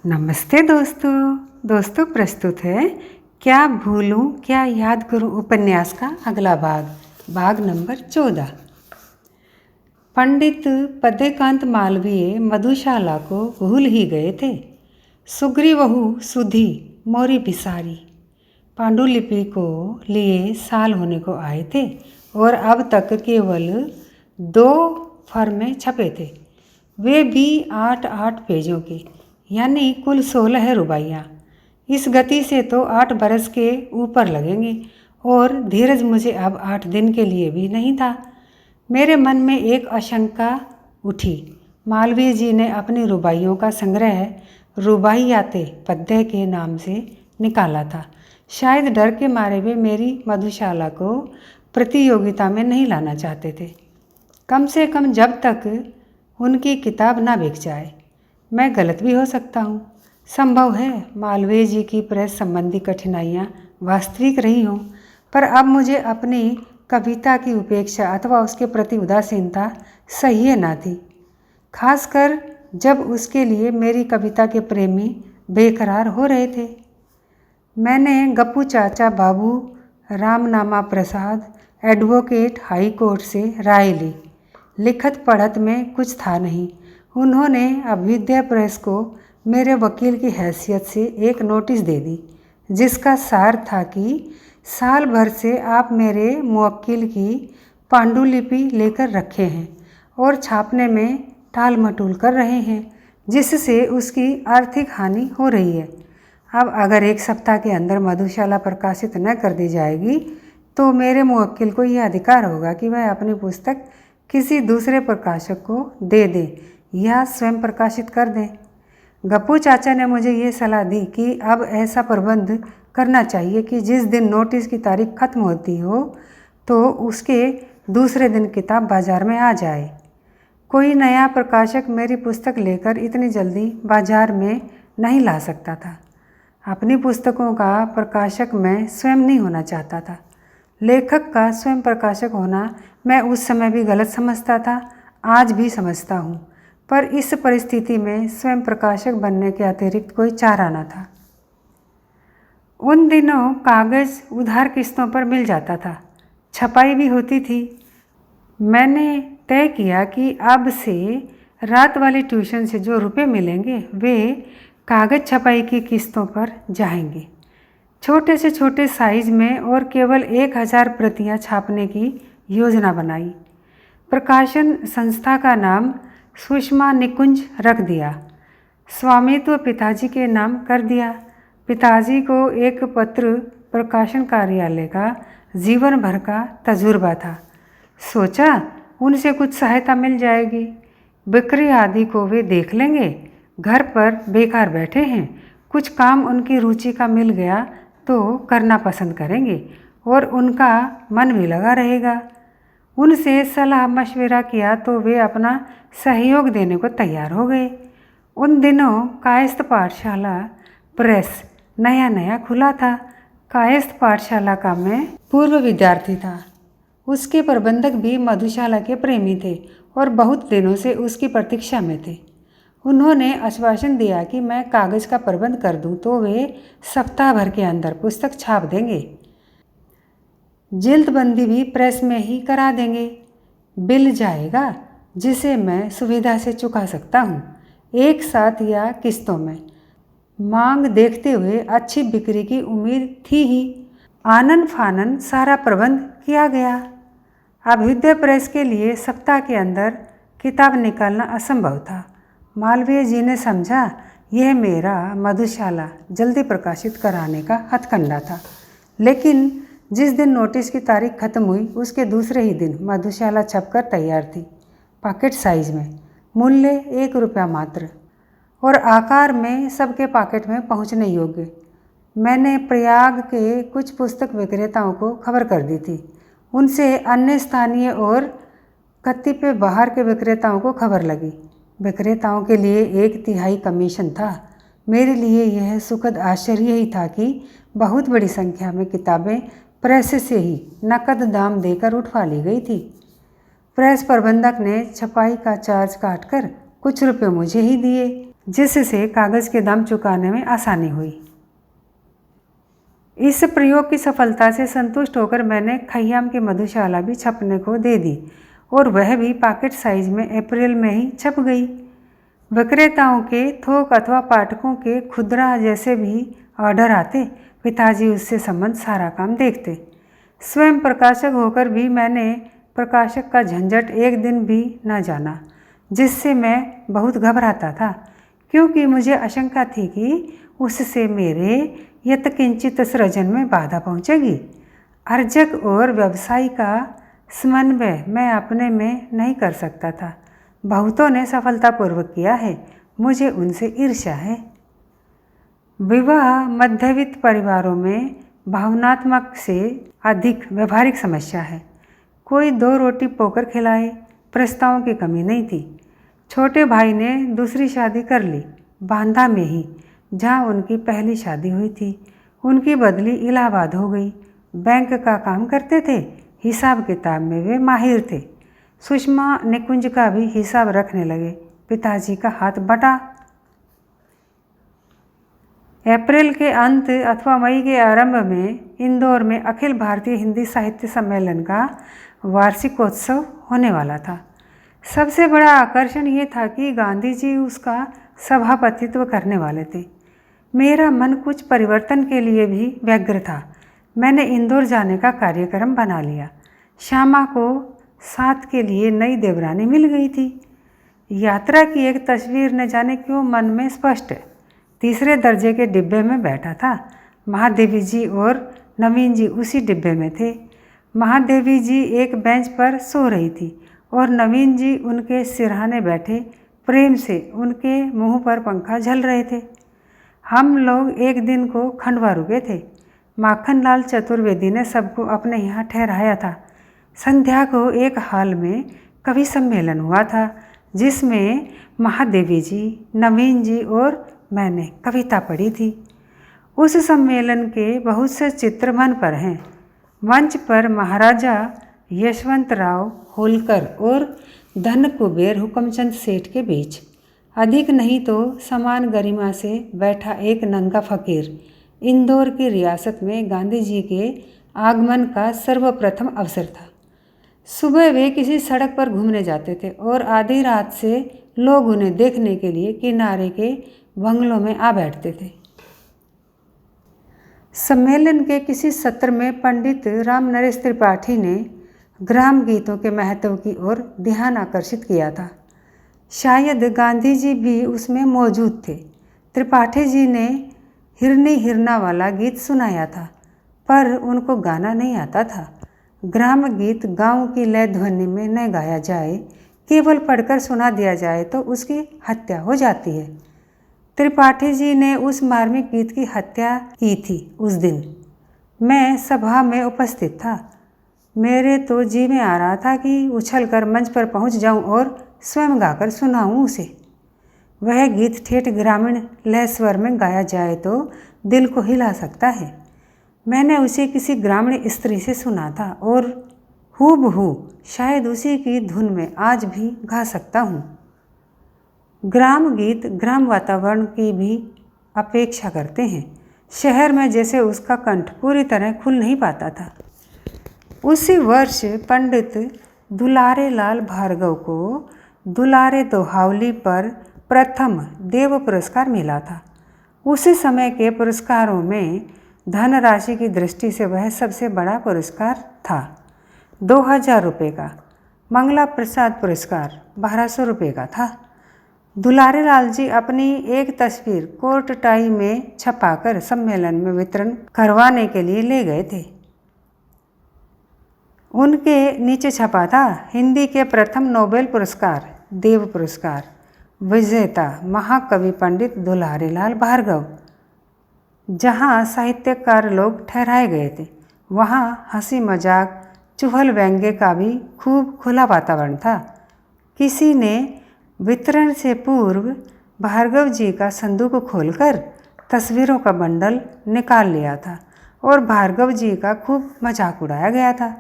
नमस्ते दोस्तों प्रस्तुत है क्या भूलूं क्या याद करूं उपन्यास का अगला भाग नंबर 14। पंडित पद्यकांत मालवीय मधुशाला को भूल ही गए थे। सुग्रीवहु सुधी मोरी बिसारी पांडुलिपि को लिए साल होने को आए थे और अब तक केवल 2 फर्में छपे थे, वे भी 8-8 पेजों के, यानी कुल 16 रुबाइयाँ। इस गति से तो 8 बरस के ऊपर लगेंगे और धीरज मुझे अब 8 दिन के लिए भी नहीं था। मेरे मन में एक आशंका उठी। मालवीय जी ने अपनी रुबाइयों का संग्रह रुबाइयाते पद्य के नाम से निकाला था। शायद डर के मारे वे मेरी मधुशाला को प्रतियोगिता में नहीं लाना चाहते थे, कम से कम जब तक उनकी किताब ना बिक जाए। मैं गलत भी हो सकता हूँ। संभव है मालवीय जी की प्रेस संबंधी कठिनाइयाँ वास्तविक रही हों, पर अब मुझे अपनी कविता की उपेक्षा अथवा उसके प्रति उदासीनता सही ना थी, खासकर जब उसके लिए मेरी कविता के प्रेमी बेकरार हो रहे थे। मैंने गप्पू चाचा बाबू रामनामा प्रसाद एडवोकेट हाई कोर्ट से राय ली। लिखत पढ़त में कुछ था नहीं। उन्होंने अभ्युदय प्रेस को मेरे वकील की हैसियत से एक नोटिस दे दी, जिसका सार था कि साल भर से आप मेरे मुवक्किल की पांडुलिपि लेकर रखे हैं और छापने में टाल मटोल कर रहे हैं, जिससे उसकी आर्थिक हानि हो रही है। अब अगर 1 सप्ताह के अंदर मधुशाला प्रकाशित न कर दी जाएगी तो मेरे मुवक्किल को यह अधिकार होगा कि वह अपनी पुस्तक किसी दूसरे प्रकाशक को दे दें या स्वयं प्रकाशित कर दें। गप्पू चाचा ने मुझे ये सलाह दी कि अब ऐसा प्रबंध करना चाहिए कि जिस दिन नोटिस की तारीख खत्म होती हो तो उसके दूसरे दिन किताब बाजार में आ जाए। कोई नया प्रकाशक मेरी पुस्तक लेकर इतनी जल्दी बाजार में नहीं ला सकता था। अपनी पुस्तकों का प्रकाशक मैं स्वयं नहीं होना चाहता था। लेखक का स्वयं प्रकाशक होना मैं उस समय भी गलत समझता था, आज भी समझता हूँ, पर इस परिस्थिति में स्वयं प्रकाशक बनने के अतिरिक्त कोई चारा न था। उन दिनों कागज़ उधार किस्तों पर मिल जाता था, छपाई भी होती थी। मैंने तय किया कि अब से रात वाली ट्यूशन से जो रुपए मिलेंगे वे कागज़ छपाई की किस्तों पर जाएंगे। छोटे से छोटे साइज में और केवल 1000 प्रतियां छापने की योजना बनाई। प्रकाशन संस्था का नाम सुषमा निकुंज रख दिया। स्वामित्व पिताजी के नाम कर दिया। पिताजी को एक पत्र प्रकाशन कार्यालय का जीवन भर का तजुर्बा था। सोचा उनसे कुछ सहायता मिल जाएगी। बिक्री आदि को वे देख लेंगे। घर पर बेकार बैठे हैं, कुछ काम उनकी रुचि का मिल गया तो करना पसंद करेंगे और उनका मन भी लगा रहेगा। उनसे सलाह मशविरा किया तो वे अपना सहयोग देने को तैयार हो गए। उन दिनों कायस्थ पाठशाला प्रेस नया खुला था। कायस्थ पाठशाला का मैं पूर्व विद्यार्थी था। उसके प्रबंधक भी मधुशाला के प्रेमी थे और बहुत दिनों से उसकी प्रतीक्षा में थे। उन्होंने आश्वासन दिया कि मैं कागज़ का प्रबंध कर दूं तो वे सप्ताह भर के अंदर पुस्तक छाप देंगे। जिल्दबंदी भी प्रेस में ही करा देंगे। बिल जाएगा जिसे मैं सुविधा से चुका सकता हूँ, एक साथ या किस्तों में। मांग देखते हुए अच्छी बिक्री की उम्मीद थी ही। आनन फानन सारा प्रबंध किया गया। अभ्युदय प्रेस के लिए सप्ताह के अंदर किताब निकालना असंभव था। मालवीय जी ने समझा यह मेरा मधुशाला जल्दी प्रकाशित कराने का हथकंडा था। लेकिन जिस दिन नोटिस की तारीख खत्म हुई उसके दूसरे ही दिन मधुशाला छपकर तैयार थी, पॉकेट साइज में, मूल्य 1 रुपया मात्र और आकार में सबके पॉकेट में पहुंचने योग्य। मैंने प्रयाग के कुछ पुस्तक विक्रेताओं को खबर कर दी थी। उनसे अन्य स्थानीय और कतिपय बाहर के विक्रेताओं को खबर लगी। विक्रेताओं के लिए 1/3 कमीशन था। मेरे लिए यह सुखद आश्चर्य ही था कि बहुत बड़ी संख्या में किताबें प्रेस से ही नकद दाम देकर उठवा ली गई थी। प्रेस प्रबंधक ने छपाई का चार्ज काटकर कुछ रुपए मुझे ही दिए। जिससे कागज़ के दाम चुकाने में आसानी हुई। इस प्रयोग की सफलता से संतुष्ट होकर मैंने खय्याम की मधुशाला भी छपने को दे दी और वह भी पॉकेट साइज में अप्रैल में ही छप गई। विक्रेताओं के थोक अथवा पाठकों के खुदरा जैसे भी ऑर्डर आते, पिताजी उससे संबंध सारा काम देखते। स्वयं प्रकाशक होकर भी मैंने प्रकाशक का झंझट एक दिन भी न जाना, जिससे मैं बहुत घबराता था, क्योंकि मुझे आशंका थी कि उससे मेरे यत्किंचित सृजन में बाधा पहुंचेगी। अर्जक और व्यवसायी का समन्वय मैं अपने में नहीं कर सकता था। बहुतों ने सफलतापूर्वक किया है, मुझे उनसे ईर्ष्या है। विवाह मध्यवित्त परिवारों में भावनात्मक से अधिक व्यवहारिक समस्या है। कोई 2 रोटी पोकर खिलाए, प्रस्तावों की कमी नहीं थी। छोटे भाई ने दूसरी शादी कर ली, बांदा में ही, जहाँ उनकी पहली शादी हुई थी। उनकी बदली इलाहाबाद हो गई। बैंक का काम करते थे, हिसाब किताब में वे माहिर थे। सुषमा निकुंज का भी हिसाब रखने लगे। पिताजी का हाथ बटा। अप्रैल के अंत अथवा मई के आरंभ में इंदौर में अखिल भारतीय हिंदी साहित्य सम्मेलन का वार्षिकोत्सव होने वाला था। सबसे बड़ा आकर्षण ये था कि गांधी जी उसका सभापतित्व करने वाले थे। मेरा मन कुछ परिवर्तन के लिए भी व्यग्र था। मैंने इंदौर जाने का कार्यक्रम बना लिया। श्यामा को साथ के लिए नई देवरानी मिल गई थी। यात्रा की एक तस्वीर न जाने क्यों मन में स्पष्ट। 3रे दर्जे के डिब्बे में बैठा था। महादेवी जी और नवीन जी उसी डिब्बे में थे। महादेवी जी एक बेंच पर सो रही थी और नवीन जी उनके सिरहाने बैठे प्रेम से उनके मुंह पर पंखा झल रहे थे। हम लोग एक दिन को खंडवा रुके थे। माखनलाल चतुर्वेदी ने सबको अपने यहाँ ठहराया था। संध्या को एक हॉल में कवि सम्मेलन हुआ था, जिसमें महादेवी जी, नवीन जी और मैंने कविता पढ़ी थी। उस सम्मेलन के बहुत से चित्र मन पर हैं। मंच पर महाराजा यशवंतराव होलकर और धन कुबेर हुकमचंद सेठ के बीच अधिक नहीं तो समान गरिमा से बैठा एक नंगा फकीर इंदौर की रियासत में गांधी जी के आगमन का सर्वप्रथम अवसर था। सुबह वे किसी सड़क पर घूमने जाते थे और आधी रात से लोग उन्हें देखने के लिए किनारे के बंगलों में आ बैठते थे। सम्मेलन के किसी सत्र में पंडित राम नरेश त्रिपाठी ने ग्राम गीतों के महत्व की ओर ध्यान आकर्षित किया था। शायद गांधी जी भी उसमें मौजूद थे। त्रिपाठी जी ने हिरनी हिरना वाला गीत सुनाया था, पर उनको गाना नहीं आता था। ग्राम गीत गांव की लय ध्वनि में न गाया जाए, केवल पढ़कर सुना दिया जाए तो उसकी हत्या हो जाती है। त्रिपाठी जी ने उस मार्मिक गीत की हत्या की थी उस दिन। मैं सभा में उपस्थित था। मेरे तो जी में आ रहा था कि उछलकर मंच पर पहुंच जाऊं और स्वयं गाकर सुनाऊं उसे। वह गीत ठेठ ग्रामीण लय स्वर में गाया जाए तो दिल को हिला सकता है। मैंने उसे किसी ग्रामीण स्त्री से सुना था और हूबहू शायद उसी की धुन में आज भी गा सकता हूँ। ग्राम गीत ग्राम वातावरण की भी अपेक्षा करते हैं। शहर में जैसे उसका कंठ पूरी तरह खुल नहीं पाता था। उसी वर्ष पंडित दुलारे लाल भार्गव को दुलारे दोहावली पर प्रथम देव पुरस्कार मिला था। उसी समय के पुरस्कारों में धनराशि की दृष्टि से वह सबसे बड़ा पुरस्कार था। 2000 रुपये का। मंगला प्रसाद पुरस्कार 1200 रुपये का था। दुलारे लाल जी अपनी एक तस्वीर कोट टाई में छपाकर सम्मेलन में वितरण करवाने के लिए ले गए थे। उनके नीचे छपा था, हिंदी के प्रथम नोबेल पुरस्कार देव पुरस्कार विजेता महाकवि पंडित दुलारे लाल भार्गव। जहाँ साहित्यकार लोग ठहराए गए थे, वहाँ हंसी मजाक चुहल व्यंग्य का भी खूब खुला वातावरण था। किसी ने वितरण से पूर्व भार्गव जी का संदूक खोलकर तस्वीरों का बंडल निकाल लिया था और भार्गव जी का खूब मजाक उड़ाया गया था।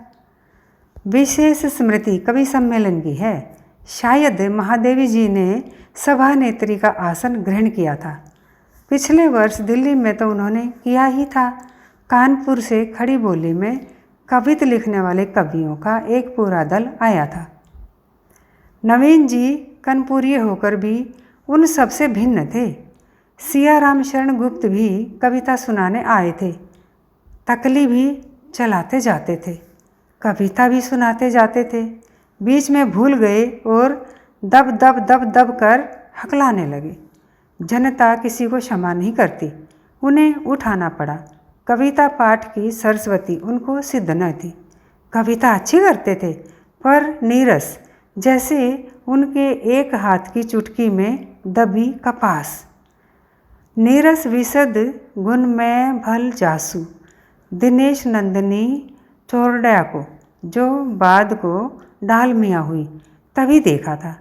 विशेष स्मृति कवि सम्मेलन की है। शायद महादेवी जी ने सभानेत्री का आसन ग्रहण किया था। पिछले वर्ष दिल्ली में तो उन्होंने किया ही था। कानपुर से खड़ी बोली में कविता लिखने वाले कवियों का एक पूरा दल आया था। नवीन जी कानपुरिये होकर भी उन सबसे भिन्न थे। सियाराम शरण गुप्त भी कविता सुनाने आए थे। तकली भी चलाते जाते थे, कविता भी सुनाते जाते थे। बीच में भूल गए और दब दब दब दब कर हकलाने लगे। जनता किसी को क्षमा नहीं करती, उन्हें उठाना पड़ा। कविता पाठ की सरस्वती उनको सिद्ध न थी। कविता अच्छी करते थे पर नीरस, जैसे उनके एक हाथ की चुटकी में दबी कपास। नीरस विशद गुण में भल जासू, दिनेश नंदिनी चोरडा को, जो बाद को डालमिया हुई, तभी देखा था।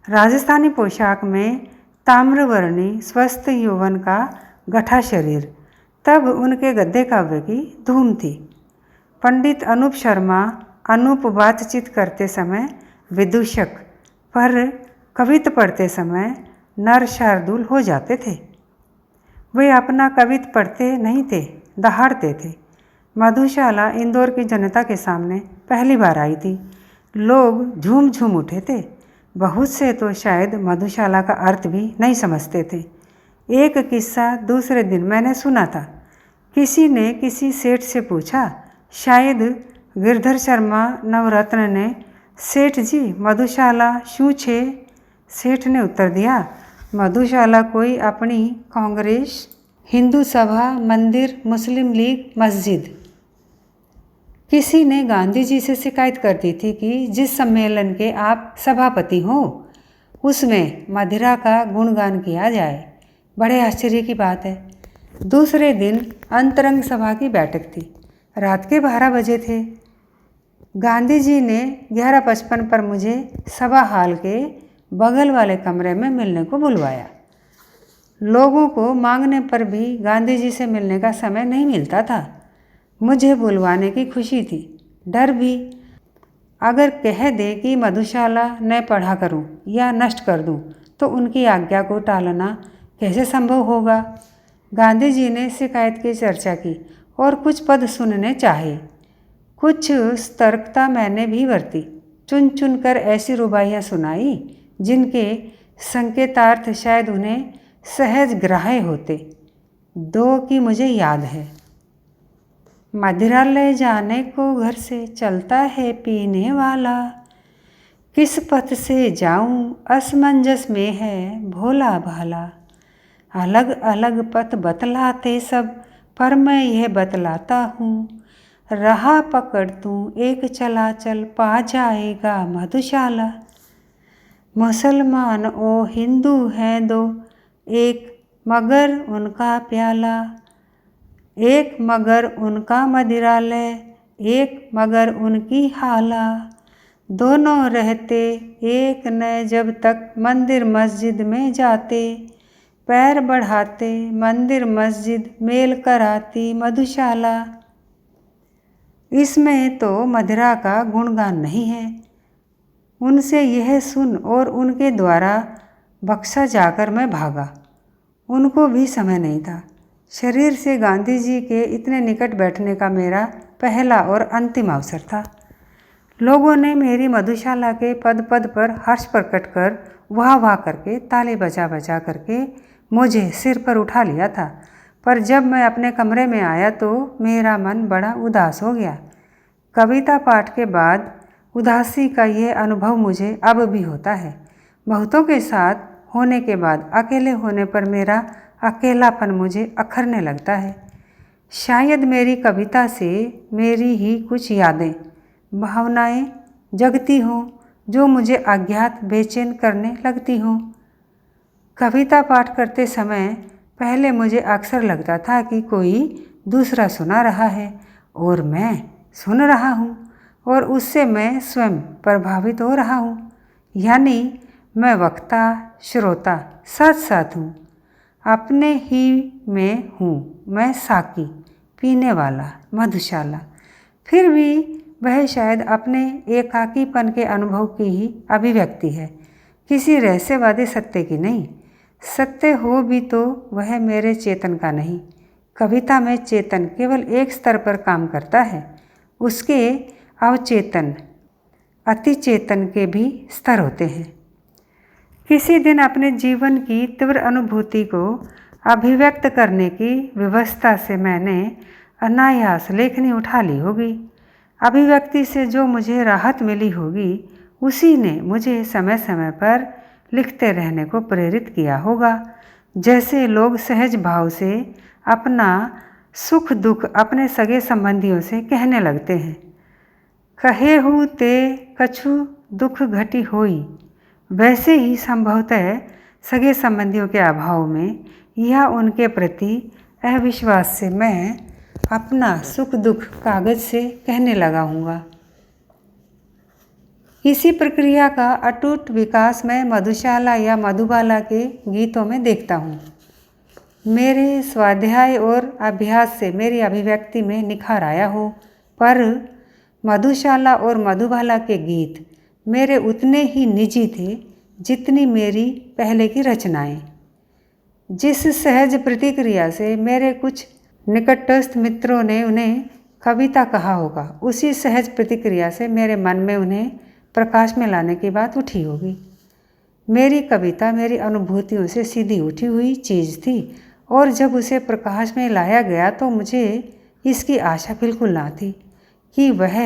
राजस्थानी पोशाक में ताम्रवर्णी स्वस्थ यौवन का गठा शरीर, तब उनके गद्य काव्य की धूम थी। पंडित अनूप शर्मा अनूप बातचीत करते समय विदूषक, पर कविता पढ़ते समय नर शार्दूल हो जाते थे। वे अपना कविता पढ़ते नहीं थे, दहाड़ते थे। मधुशाला इंदौर की जनता के सामने पहली बार आई थी। लोग झूम झूम उठे थे। बहुत से तो शायद मधुशाला का अर्थ भी नहीं समझते थे। एक किस्सा दूसरे दिन मैंने सुना था। किसी ने किसी सेठ से पूछा, शायद गिरधर शर्मा नवरत्न ने, सेठ जी मधुशाला शू छे? सेठ ने उत्तर दिया, मधुशाला कोई अपनी कांग्रेस, हिंदू सभा, मंदिर, मुस्लिम लीग, मस्जिद। किसी ने गांधी जी से शिकायत कर दी थी कि जिस सम्मेलन के आप सभापति हो उसमें मदिरा का गुणगान किया जाए। बड़े आश्चर्य की बात है। दूसरे दिन अंतरंग सभा की बैठक थी। रात के 12 बजे थे। गांधी जी ने 11:55 पर मुझे सभा हाल के बगल वाले कमरे में मिलने को बुलवाया। लोगों को मांगने पर भी गांधी जी से मिलने का समय नहीं मिलता था। मुझे बुलवाने की खुशी थी, डर भी। अगर कह दे कि मधुशाला न पढ़ा करूं या नष्ट कर दूं, तो उनकी आज्ञा को टालना कैसे संभव होगा। गांधी जी ने शिकायत की चर्चा की और कुछ पद सुनने चाहे। कुछ सतर्कता मैंने भी बरती। चुन चुन कर ऐसी रुबाइयाँ सुनाई जिनके संकेतार्थ शायद उन्हें सहज ग्राह्य होते। 2 की मुझे याद है। मदिरा ले जाने को घर से चलता है पीने वाला, किस पथ से जाऊं असमंजस में है भोला भाला। अलग अलग पथ बतलाते सब, पर मैं यह बतलाता हूँ, राह पकड़ तू एक चला चल पा जाएगा मधुशाला। मुसलमान ओ हिंदू हैं 2, एक मगर उनका प्याला, एक मगर उनका मदिरालय, एक मगर उनकी हाला। दोनों रहते एक न जब तक मंदिर मस्जिद में जाते, पैर बढ़ाते मंदिर मस्जिद मेल कराती मधुशाला। इसमें तो मदिरा का गुणगान नहीं है। उनसे यह सुन और उनके द्वारा बक्सा जाकर मैं भागा। उनको भी समय नहीं था। शरीर से गांधी जी के इतने निकट बैठने का मेरा पहला और अंतिम अवसर था। लोगों ने मेरी मधुशाला के पद पद पर हर्ष प्रकट कर वाह वाह करके ताली बजा बजा करके मुझे सिर पर उठा लिया था। पर जब मैं अपने कमरे में आया तो मेरा मन बड़ा उदास हो गया। कविता पाठ के बाद उदासी का यह अनुभव मुझे अब भी होता है। बहुतों के साथ होने के बाद अकेले होने पर मेरा अकेलापन मुझे अखरने लगता है। शायद मेरी कविता से मेरी ही कुछ यादें, भावनाएं जगती हों जो मुझे अज्ञात बेचैन करने लगती हों। कविता पाठ करते समय पहले मुझे अक्सर लगता था कि कोई दूसरा सुना रहा है और मैं सुन रहा हूँ और उससे मैं स्वयं प्रभावित हो रहा हूँ। यानी मैं वक्ता श्रोता साथ साथ हूँ, अपने ही में हूँ। मैं साकी पीने वाला मधुशाला। फिर भी वह शायद अपने एकाकीपन के अनुभव की ही अभिव्यक्ति है। किसी रहस्यवादी सत्य की नहीं। सत्य हो भी तो वह मेरे चेतन का नहीं। कविता में चेतन केवल एक स्तर पर काम करता है, उसके अवचेतन अति चेतन के भी स्तर होते हैं। किसी दिन अपने जीवन की तीव्र अनुभूति को अभिव्यक्त करने की व्यवस्था से मैंने अनायास लेखनी उठा ली होगी। अभिव्यक्ति से जो मुझे राहत मिली होगी, उसी ने मुझे समय समय पर लिखते रहने को प्रेरित किया होगा। जैसे लोग सहज भाव से अपना सुख दुख अपने सगे संबंधियों से कहने लगते हैं। कहेहु ते कछु दुख घटी होई, वैसे ही संभवतः सगे संबंधियों के अभाव में या उनके प्रति अविश्वास से मैं अपना सुख दुख कागज से कहने लगा हूँगा। इसी प्रक्रिया का अटूट विकास मैं मधुशाला या मधुबाला के गीतों में देखता हूँ। मेरे स्वाध्याय और अभ्यास से मेरी अभिव्यक्ति में निखार आया हो, पर मधुशाला और मधुबाला के गीत मेरे उतने ही निजी थे जितनी मेरी पहले की रचनाएं। जिस सहज प्रतिक्रिया से मेरे कुछ निकटस्थ मित्रों ने उन्हें कविता कहा होगा, उसी सहज प्रतिक्रिया से मेरे मन में उन्हें प्रकाश में लाने की बात उठी होगी। मेरी कविता मेरी अनुभूतियों से सीधी उठी हुई चीज़ थी, और जब उसे प्रकाश में लाया गया तो मुझे इसकी आशा बिल्कुल ना थी कि वह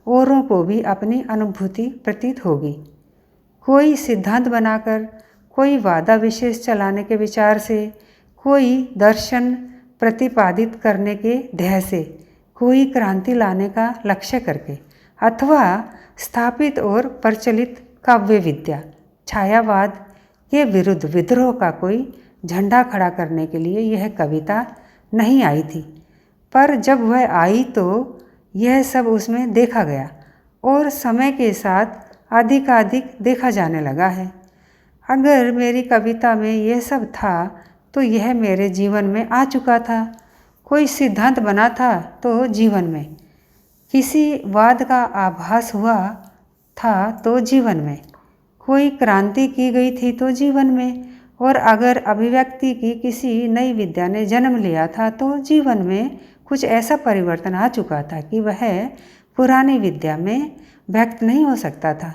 औरों को भी अपनी अनुभूति प्रतीत होगी। कोई सिद्धांत बनाकर, कोई वादा विशेष चलाने के विचार से, कोई दर्शन प्रतिपादित करने के ध्येय से, कोई क्रांति लाने का लक्ष्य करके, अथवा स्थापित और प्रचलित काव्य विद्या छायावाद के विरुद्ध विद्रोह का कोई झंडा खड़ा करने के लिए यह कविता नहीं आई थी। पर जब वह आई तो यह सब उसमें देखा गया, और समय के साथ अधिकाधिक देखा जाने लगा है। अगर मेरी कविता में यह सब था तो यह मेरे जीवन में आ चुका था। कोई सिद्धांत बना था तो जीवन में, किसी वाद का आभास हुआ था तो जीवन में, कोई क्रांति की गई थी तो जीवन में, और अगर अभिव्यक्ति की किसी नई विद्या ने जन्म लिया था तो जीवन में कुछ ऐसा परिवर्तन आ चुका था कि वह पुरानी विद्या में व्यक्त नहीं हो सकता था।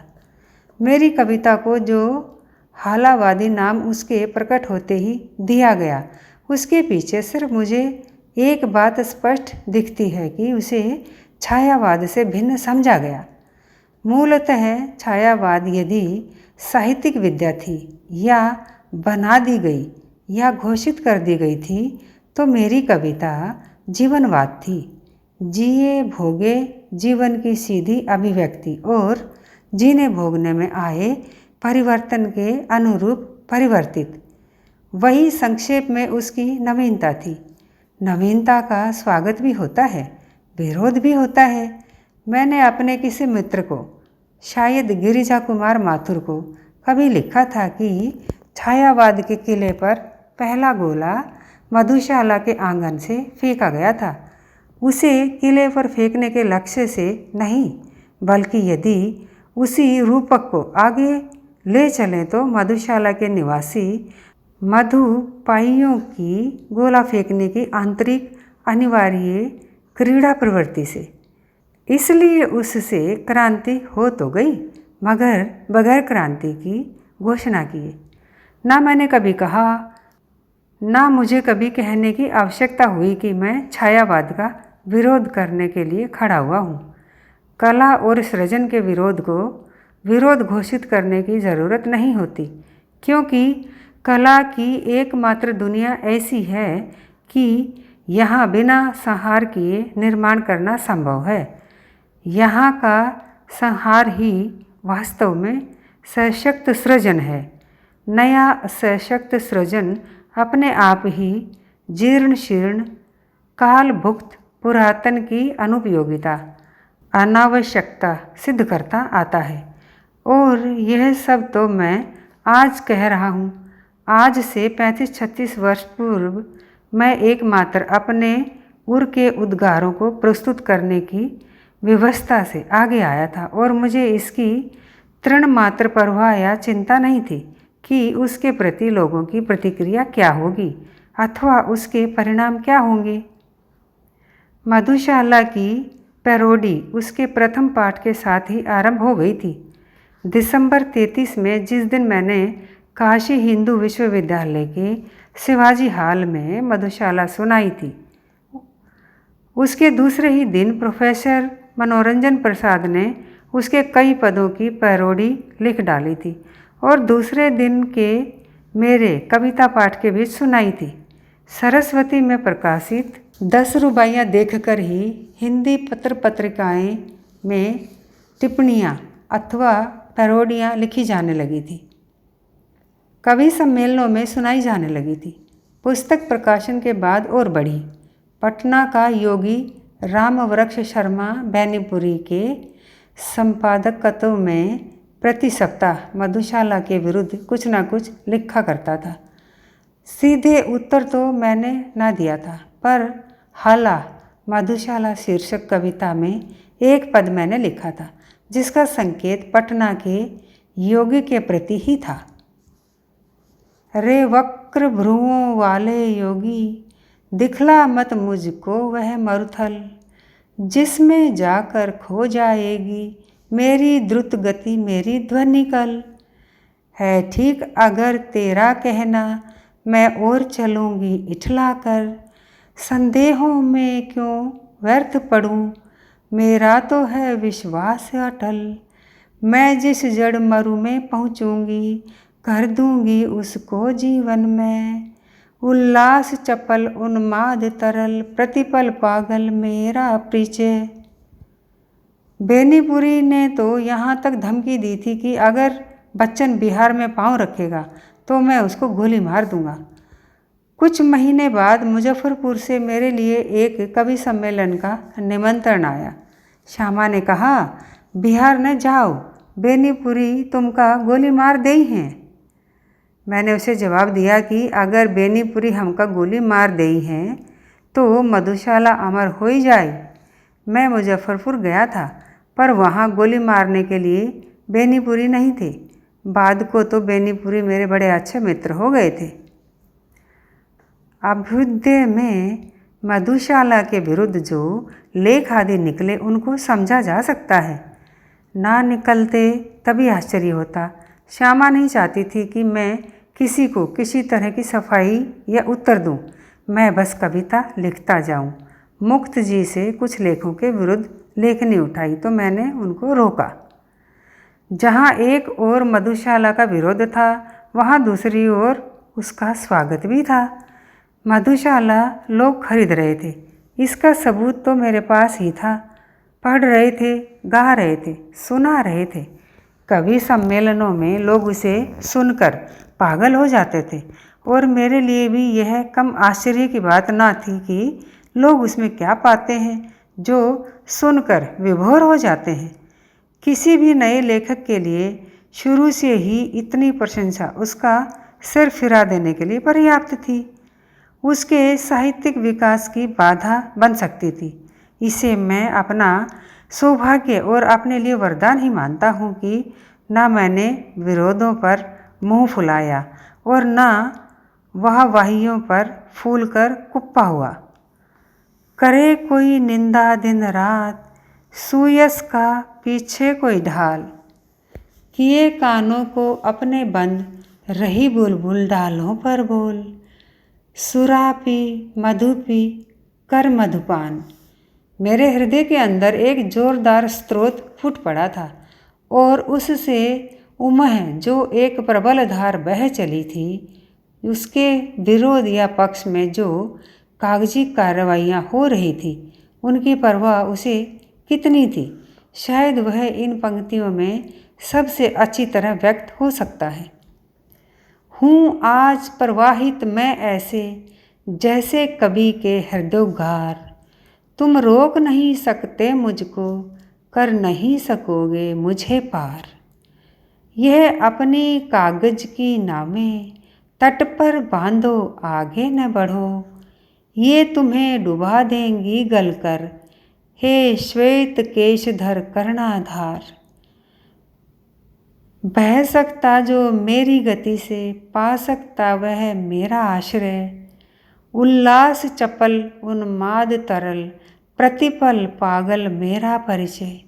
मेरी कविता को जो हालावादी नाम उसके प्रकट होते ही दिया गया, उसके पीछे सिर्फ मुझे एक बात स्पष्ट दिखती है कि उसे छायावाद से भिन्न समझा गया। मूलतः छायावाद यदि साहित्यिक विद्या थी या बना दी गई या घोषित कर दी गई थी, तो मेरी कविता जीवनवाद थी। जिए भोगे जीवन की सीधी अभिव्यक्ति और जीने भोगने में आए परिवर्तन के अनुरूप परिवर्तित, वही संक्षेप में उसकी नवीनता थी। नवीनता का स्वागत भी होता है, विरोध भी होता है। मैंने अपने किसी मित्र को, शायद गिरिजा कुमार माथुर को, कभी लिखा था कि छायावाद के किले पर पहला गोला मधुशाला के आंगन से फेंका गया था। उसे किले पर फेंकने के लक्ष्य से नहीं, बल्कि यदि उसी रूपक को आगे ले चलें तो मधुशाला के निवासी मधुपाइयों की गोला फेंकने की आंतरिक अनिवार्य क्रीड़ा प्रवृत्ति से। इसलिए उससे क्रांति हो तो गई, मगर बगैर क्रांति की घोषणा किए। ना मैंने कभी कहा, ना मुझे कभी कहने की आवश्यकता हुई कि मैं छायावाद का विरोध करने के लिए खड़ा हुआ हूँ। कला और सृजन के विरोध को विरोध घोषित करने की ज़रूरत नहीं होती, क्योंकि कला की एकमात्र दुनिया ऐसी है कि यहाँ बिना संहार किए निर्माण करना संभव है। यहाँ का संहार ही वास्तव में सशक्त सृजन है। नया सशक्त सृजन अपने आप ही जीर्ण शीर्ण कालभुक्त पुरातन की अनुपयोगिता, अनावश्यकता सिद्ध करता आता है। और यह सब तो मैं आज कह रहा हूँ। आज से 35-36 वर्ष पूर्व मैं एकमात्र अपने उर के उद्गारों को प्रस्तुत करने की व्यवस्था से आगे आया था, और मुझे इसकी तृण मात्र परवाह या चिंता नहीं थी कि उसके प्रति लोगों की प्रतिक्रिया क्या होगी अथवा उसके परिणाम क्या होंगे। मधुशाला की पैरोडी उसके प्रथम पाठ के साथ ही आरंभ हो गई थी। दिसंबर 33 में, जिस दिन मैंने काशी हिंदू विश्वविद्यालय के शिवाजी हॉल में मधुशाला सुनाई थी, उसके दूसरे ही दिन प्रोफेसर मनोरंजन प्रसाद ने उसके कई पदों की पैरोडी लिख डाली थी और दूसरे दिन के मेरे कविता पाठ के बीच सुनाई थी। सरस्वती में प्रकाशित 10 रुबाइयाँ देखकर ही हिंदी पत्र पत्रिकाएँ में टिप्पणियाँ अथवा पैरोडियाँ लिखी जाने लगी थी, कवि सम्मेलनों में सुनाई जाने लगी थी। पुस्तक प्रकाशन के बाद और बढ़ी। पटना का योगी रामवृक्ष शर्मा बैनीपुरी के संपादकत्व में प्रति सप्ताह मधुशाला के विरुद्ध कुछ न कुछ लिखा करता था। सीधे उत्तर तो मैंने न दिया था, पर हाला मधुशाला शीर्षक कविता में एक पद मैंने लिखा था, जिसका संकेत पटना के योगी के प्रति ही था। रे वक्र भ्रुओं वाले योगी, दिखला मत मुझको वह मरुथल, जिसमें जाकर खो जाएगी मेरी द्रुत गति मेरी ध्वनि कल। है ठीक अगर तेरा कहना, मैं और चलूँगी इठला कर, संदेहों में क्यों व्यर्थ पड़ूँ, मेरा तो है विश्वास अटल। मैं जिस जड़ मरु में पहुँचूँगी, कर दूँगी उसको जीवन में। उल्लास चपल उन्माद तरल, प्रतिपल पागल मेरा परिचय। बेनीपुरी ने तो यहाँ तक धमकी दी थी कि अगर बच्चन बिहार में पाँव रखेगा तो मैं उसको गोली मार दूँगा। कुछ महीने बाद मुजफ्फरपुर से मेरे लिए एक कवि सम्मेलन का निमंत्रण आया। श्यामा ने कहा, बिहार न जाओ, बेनीपुरी तुमका गोली मार देई हैं। मैंने उसे जवाब दिया कि अगर बेनीपुरी हमका गोली मार देई हैं तो मधुशाला अमर हो ही जाए। मैं मुजफ्फरपुर गया था, पर वहाँ गोली मारने के लिए बेनीपुरी नहीं थे। बाद को तो बेनीपुरी मेरे बड़े अच्छे मित्र हो गए थे। अभ्युदय में मधुशाला के विरुद्ध जो लेख आदि निकले उनको समझा जा सकता है, ना निकलते तभी आश्चर्य होता। श्यामा नहीं चाहती थी कि मैं किसी को किसी तरह की सफाई या उत्तर दूं, मैं बस कविता लिखता जाऊं। मुक्त जी से कुछ लेखों के विरुद्ध लेखनी उठाई तो मैंने उनको रोका। जहां एक ओर मधुशाला का विरोध था, वहां दूसरी ओर उसका स्वागत भी था। मधुशाला लोग खरीद रहे थे, इसका सबूत तो मेरे पास ही था। पढ़ रहे थे, गा रहे थे, सुना रहे थे। कवि सम्मेलनों में लोग उसे सुनकर पागल हो जाते थे और मेरे लिए भी यह कम आश्चर्य की बात न थी कि लोग उसमें क्या पाते हैं जो सुनकर विभोर हो जाते हैं। किसी भी नए लेखक के लिए शुरू से ही इतनी प्रशंसा उसका सिर फिरा देने के लिए पर्याप्त थी, उसके साहित्यिक विकास की बाधा बन सकती थी। इसे मैं अपना सौभाग्य और अपने लिए वरदान ही मानता हूँ कि न मैंने विरोधों पर मुंह फुलाया और न वाहवाहियों पर फूलकर कुप्पा हुआ। करे कोई निंदा दिन रात, सुयस का पीछे कोई ढाल, किए कानों को अपने बंद, रही बुलबुल डालों पर बोल। सुरा पी मधु पी कर मधुपान। मेरे हृदय के अंदर एक जोरदार स्रोत फूट पड़ा था और उससे उमह जो एक प्रबल धार बह चली थी, उसके विरोध या पक्ष में जो कागजी कार्रवाइयाँ हो रही थी, उनकी परवाह उसे कितनी थी, शायद वह इन पंक्तियों में सबसे अच्छी तरह व्यक्त हो सकता है। हूँ आज प्रवाहित मैं ऐसे, जैसे कवि के हृदयोद्गार, तुम रोक नहीं सकते मुझको, कर नहीं सकोगे मुझे पार। यह अपनी कागज की नावें तट पर बांधो, आगे न बढ़ो, ये तुम्हें डुबा देंगी गलकर, हे श्वेत केशधर कर्णाधार। बह सकता जो मेरी गति से, पा सकता वह मेरा आश्रय। उल्लास चपल उन्माद तरल, प्रतिपल पागल मेरा परिचय।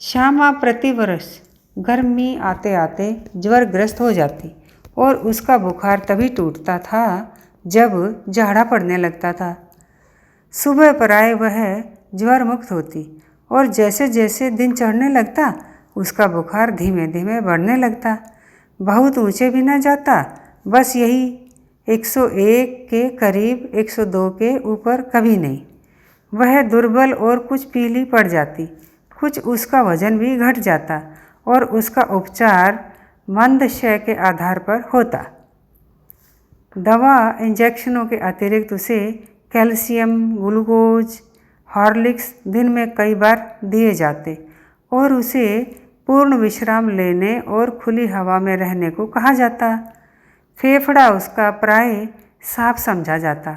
श्यामा प्रतिवर्ष गर्मी आते आते ज्वरग्रस्त हो जाती और उसका बुखार तभी टूटता था जब जाड़ा पड़ने लगता था। सुबह पराए वह ज्वर मुक्त होती और जैसे जैसे दिन चढ़ने लगता उसका बुखार धीमे धीमे बढ़ने लगता। बहुत ऊंचे भी न जाता, बस यही 101 के करीब, 102 के ऊपर कभी नहीं। वह दुर्बल और कुछ पीली पड़ जाती, कुछ उसका वजन भी घट जाता और उसका उपचार मंद शय के आधार पर होता। दवा इंजेक्शनों के अतिरिक्त उसे कैल्शियम, ग्लूकोज, हॉर्लिक्स दिन में कई बार दिए जाते और उसे पूर्ण विश्राम लेने और खुली हवा में रहने को कहा जाता। फेफड़ा उसका प्राय साफ समझा जाता।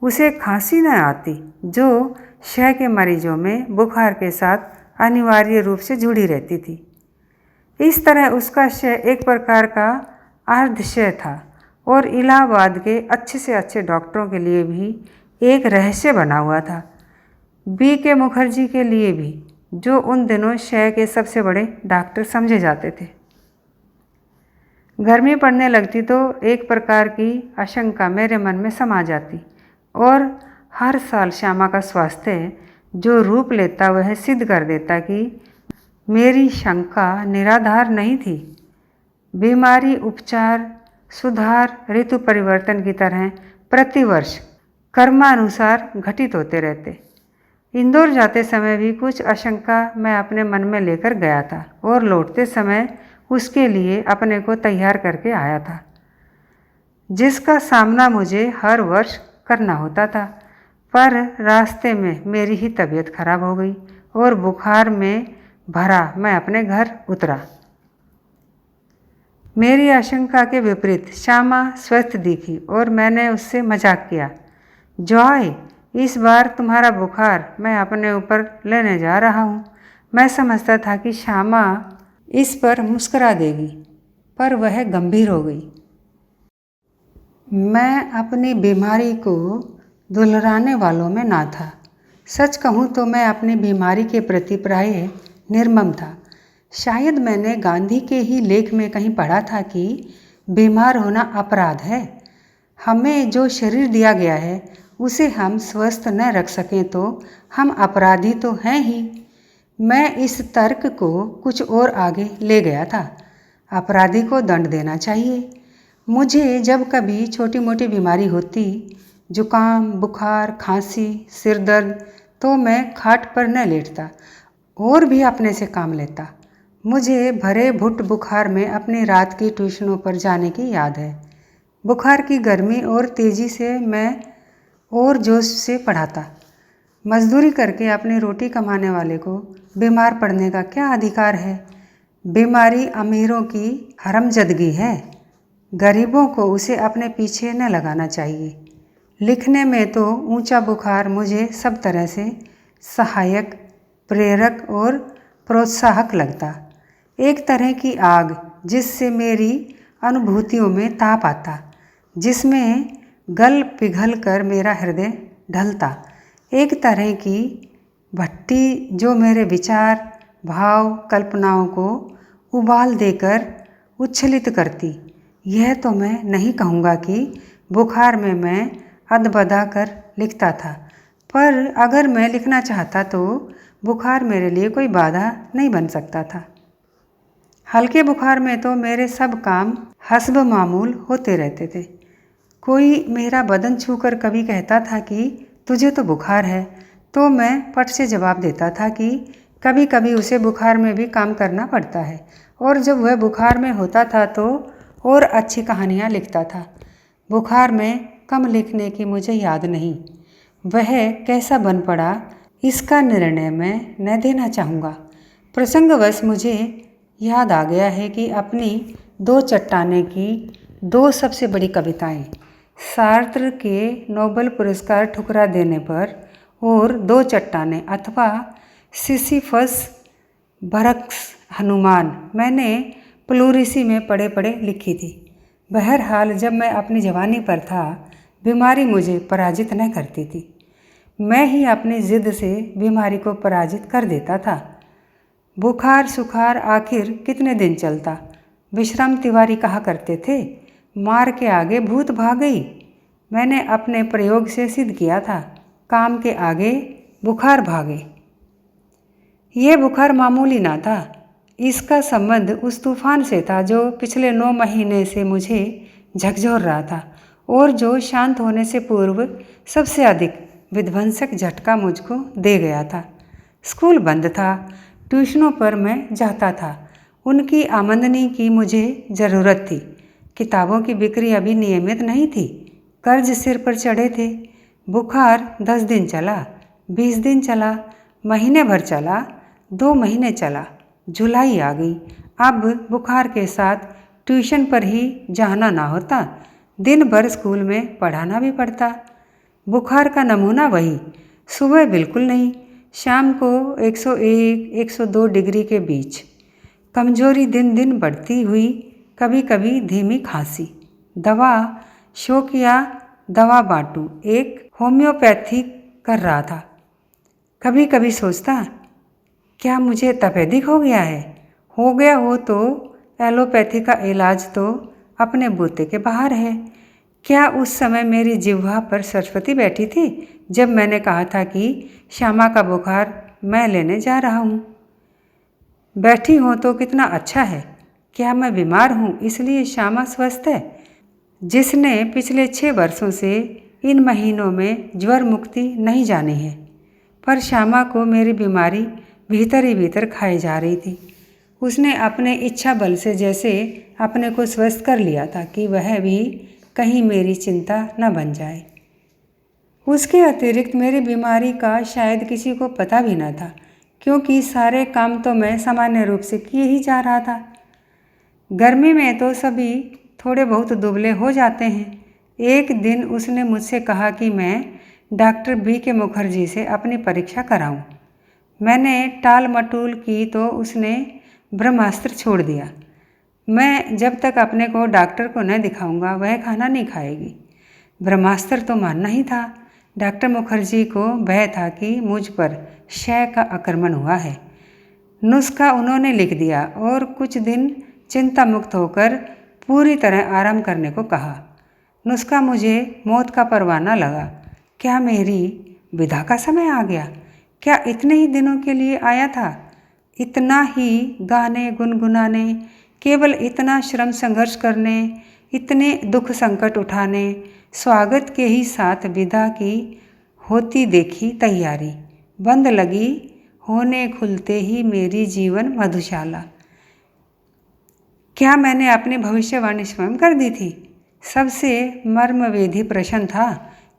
उसे खांसी न आती, जो क्षय के मरीजों में बुखार के साथ अनिवार्य रूप से जुड़ी रहती थी। इस तरह उसका क्षय एक प्रकार का अर्धक्षय था और इलाहाबाद के अच्छे से अच्छे डॉक्टरों के लिए भी एक रहस्य बना हुआ था। B.K. मुखर्जी के लिए भी, जो उन दिनों क्षय के सबसे बड़े डॉक्टर समझे जाते थे। गर्मी पड़ने लगती तो एक प्रकार की आशंका मेरे मन में समा जाती और हर साल श्यामा का स्वास्थ्य जो रूप लेता वह सिद्ध कर देता कि मेरी शंका निराधार नहीं थी। बीमारी, उपचार, सुधार ऋतु परिवर्तन की तरह प्रतिवर्ष कर्मानुसार घटित होते रहते। इंदौर जाते समय भी कुछ आशंका मैं अपने मन में लेकर गया था और लौटते समय उसके लिए अपने को तैयार करके आया था, जिसका सामना मुझे हर वर्ष करना होता था। पर रास्ते में मेरी ही तबीयत खराब हो गई और बुखार में भरा मैं अपने घर उतरा। मेरी आशंका के विपरीत श्यामा स्वस्थ दिखी और मैंने उससे मजाक किया, जॉय, इस बार तुम्हारा बुखार मैं अपने ऊपर लेने जा रहा हूँ। मैं समझता था कि श्यामा इस पर मुस्कुरा देगी, पर वह गंभीर हो गई। मैं अपनी बीमारी को दुलराने वालों में ना था। सच कहूँ तो मैं अपनी बीमारी के प्रति प्राय निर्मम था। शायद मैंने गांधी के ही लेख में कहीं पढ़ा था कि बीमार होना अपराध है। हमें जो शरीर दिया गया है उसे हम स्वस्थ न रख सकें तो हम अपराधी तो हैं ही। मैं इस तर्क को कुछ और आगे ले गया था। अपराधी को दंड देना चाहिए। मुझे जब कभी छोटी मोटी बीमारी होती, जुकाम, बुखार, खांसी, सिर दर्द, तो मैं खाट पर न लेटता और भी अपने से काम लेता। मुझे भरे भुट बुखार में अपनी रात की ट्यूशनों पर जाने की याद है। बुखार की गर्मी और तेज़ी से मैं और जोश से पढ़ाता। मजदूरी करके अपनी रोटी कमाने वाले को बीमार पड़ने का क्या अधिकार है? बीमारी अमीरों की हरमजदगी है। गरीबों को उसे अपने पीछे न लगाना चाहिए। लिखने में तो ऊंचा बुखार मुझे सब तरह से सहायक, प्रेरक और प्रोत्साहक लगता। एक तरह की आग जिससे मेरी अनुभूतियों में ताप आता, जिसमें गल पिघल कर मेरा हृदय ढलता। एक तरह की भट्टी जो मेरे विचार, भाव, कल्पनाओं को उबाल देकर उच्छलित करती। यह तो मैं नहीं कहूँगा कि बुखार में मैं अदबदा कर लिखता था, पर अगर मैं लिखना चाहता तो बुखार मेरे लिए कोई बाधा नहीं बन सकता था। हल्के बुखार में तो मेरे सब काम हस्ब मामूल होते रहते थे। कोई मेरा बदन छूकर कभी कहता था कि तुझे तो बुखार है, तो मैं पट से जवाब देता था कि कभी कभी उसे बुखार में भी काम करना पड़ता है, और जब वह बुखार में होता था तो और अच्छी कहानियाँ लिखता था। बुखार में कम लिखने की मुझे याद नहीं। वह कैसा बन पड़ा इसका निर्णय मैं न देना चाहूँगा। प्रसंगवश मुझे याद आ गया है कि अपनी दो चट्टाने की दो सबसे बड़ी कविताएं, सार्त्र के नोबेल पुरस्कार ठुकरा देने पर और दो चट्टानें अथवा सिसिफस, बरक्स, हनुमान, मैंने प्लूरिसी में पढ़े पढ़े लिखी थी। बहरहाल जब मैं अपनी जवानी पर था, बीमारी मुझे पराजित न करती थी। मैं ही अपनी जिद से बीमारी को पराजित कर देता था। बुखार सुखार आखिर कितने दिन चलता। विश्राम तिवारी कहा करते थे, मार के आगे भूत भाग गई। मैंने अपने प्रयोग से सिद्ध किया था, काम के आगे बुखार भागे। यह बुखार मामूली ना था। इसका संबंध उस तूफान से था जो पिछले 9 महीने से मुझे झकझोर रहा था और जो शांत होने से पूर्व सबसे अधिक विध्वंसक झटका मुझको दे गया था। स्कूल बंद था, ट्यूशनों पर मैं जाता था। उनकी आमदनी की मुझे ज़रूरत थी। किताबों की बिक्री अभी नियमित नहीं थी। कर्ज सिर पर चढ़े थे। बुखार 10 दिन चला, 20 दिन चला, महीने भर चला, 2 महीने चला, जुलाई आ गई। अब बुखार के साथ ट्यूशन पर ही जाना ना होता, दिन भर स्कूल में पढ़ाना भी पड़ता। बुखार का नमूना वही, सुबह बिल्कुल नहीं, शाम को 101-102 डिग्री के बीच। कमजोरी दिन दिन बढ़ती हुई, कभी कभी धीमी खांसी। दवा शौकिया दवा बाटू एक होम्योपैथी कर रहा था। कभी कभी सोचता, क्या मुझे तपेदिक हो गया है? हो गया हो तो एलोपैथी का इलाज तो अपने बूते के बाहर है। क्या उस समय मेरी जिह्वा पर सरस्वती बैठी थी जब मैंने कहा था कि श्यामा का बुखार मैं लेने जा रहा हूँ? बैठी हो तो कितना अच्छा है। क्या मैं बीमार हूँ इसलिए श्यामा स्वस्थ है, जिसने पिछले 6 वर्षों से इन महीनों में ज्वर मुक्ति नहीं जानी है? पर श्यामा को मेरी बीमारी भीतर ही भीतर खाई जा रही थी। उसने अपने इच्छा बल से जैसे अपने को स्वस्थ कर लिया था कि वह भी कहीं मेरी चिंता न बन जाए। उसके अतिरिक्त मेरी बीमारी का शायद किसी को पता भी न था, क्योंकि सारे काम तो मैं सामान्य रूप से किए ही जा रहा था। गर्मी में तो सभी थोड़े बहुत दुबले हो जाते हैं। एक दिन उसने मुझसे कहा कि मैं डॉक्टर बी के मुखर्जी से अपनी परीक्षा कराऊं। मैंने टाल मटोल की तो उसने ब्रह्मास्त्र छोड़ दिया। मैं जब तक अपने को डॉक्टर को न दिखाऊंगा वह खाना नहीं खाएगी। ब्रह्मास्त्र तो मानना ही था। डॉक्टर मुखर्जी को भय था कि मुझ पर क्षय का आक्रमण हुआ है। नुस्खा उन्होंने लिख दिया और कुछ दिन चिंता मुक्त होकर पूरी तरह आराम करने को कहा। नुस्खा मुझे मौत का परवाना लगा। क्या मेरी विदा का समय आ गया? क्या इतने ही दिनों के लिए आया था? इतना ही गाने गुनगुनाने, केवल इतना श्रम संघर्ष करने, इतने दुख संकट उठाने, स्वागत के ही साथ विदा की होती देखी तैयारी बंद लगी होने खुलते ही मेरी जीवन मधुशाला। क्या मैंने अपनी भविष्यवाणी स्वयं कर दी थी? सबसे मर्मवेदी प्रश्न था,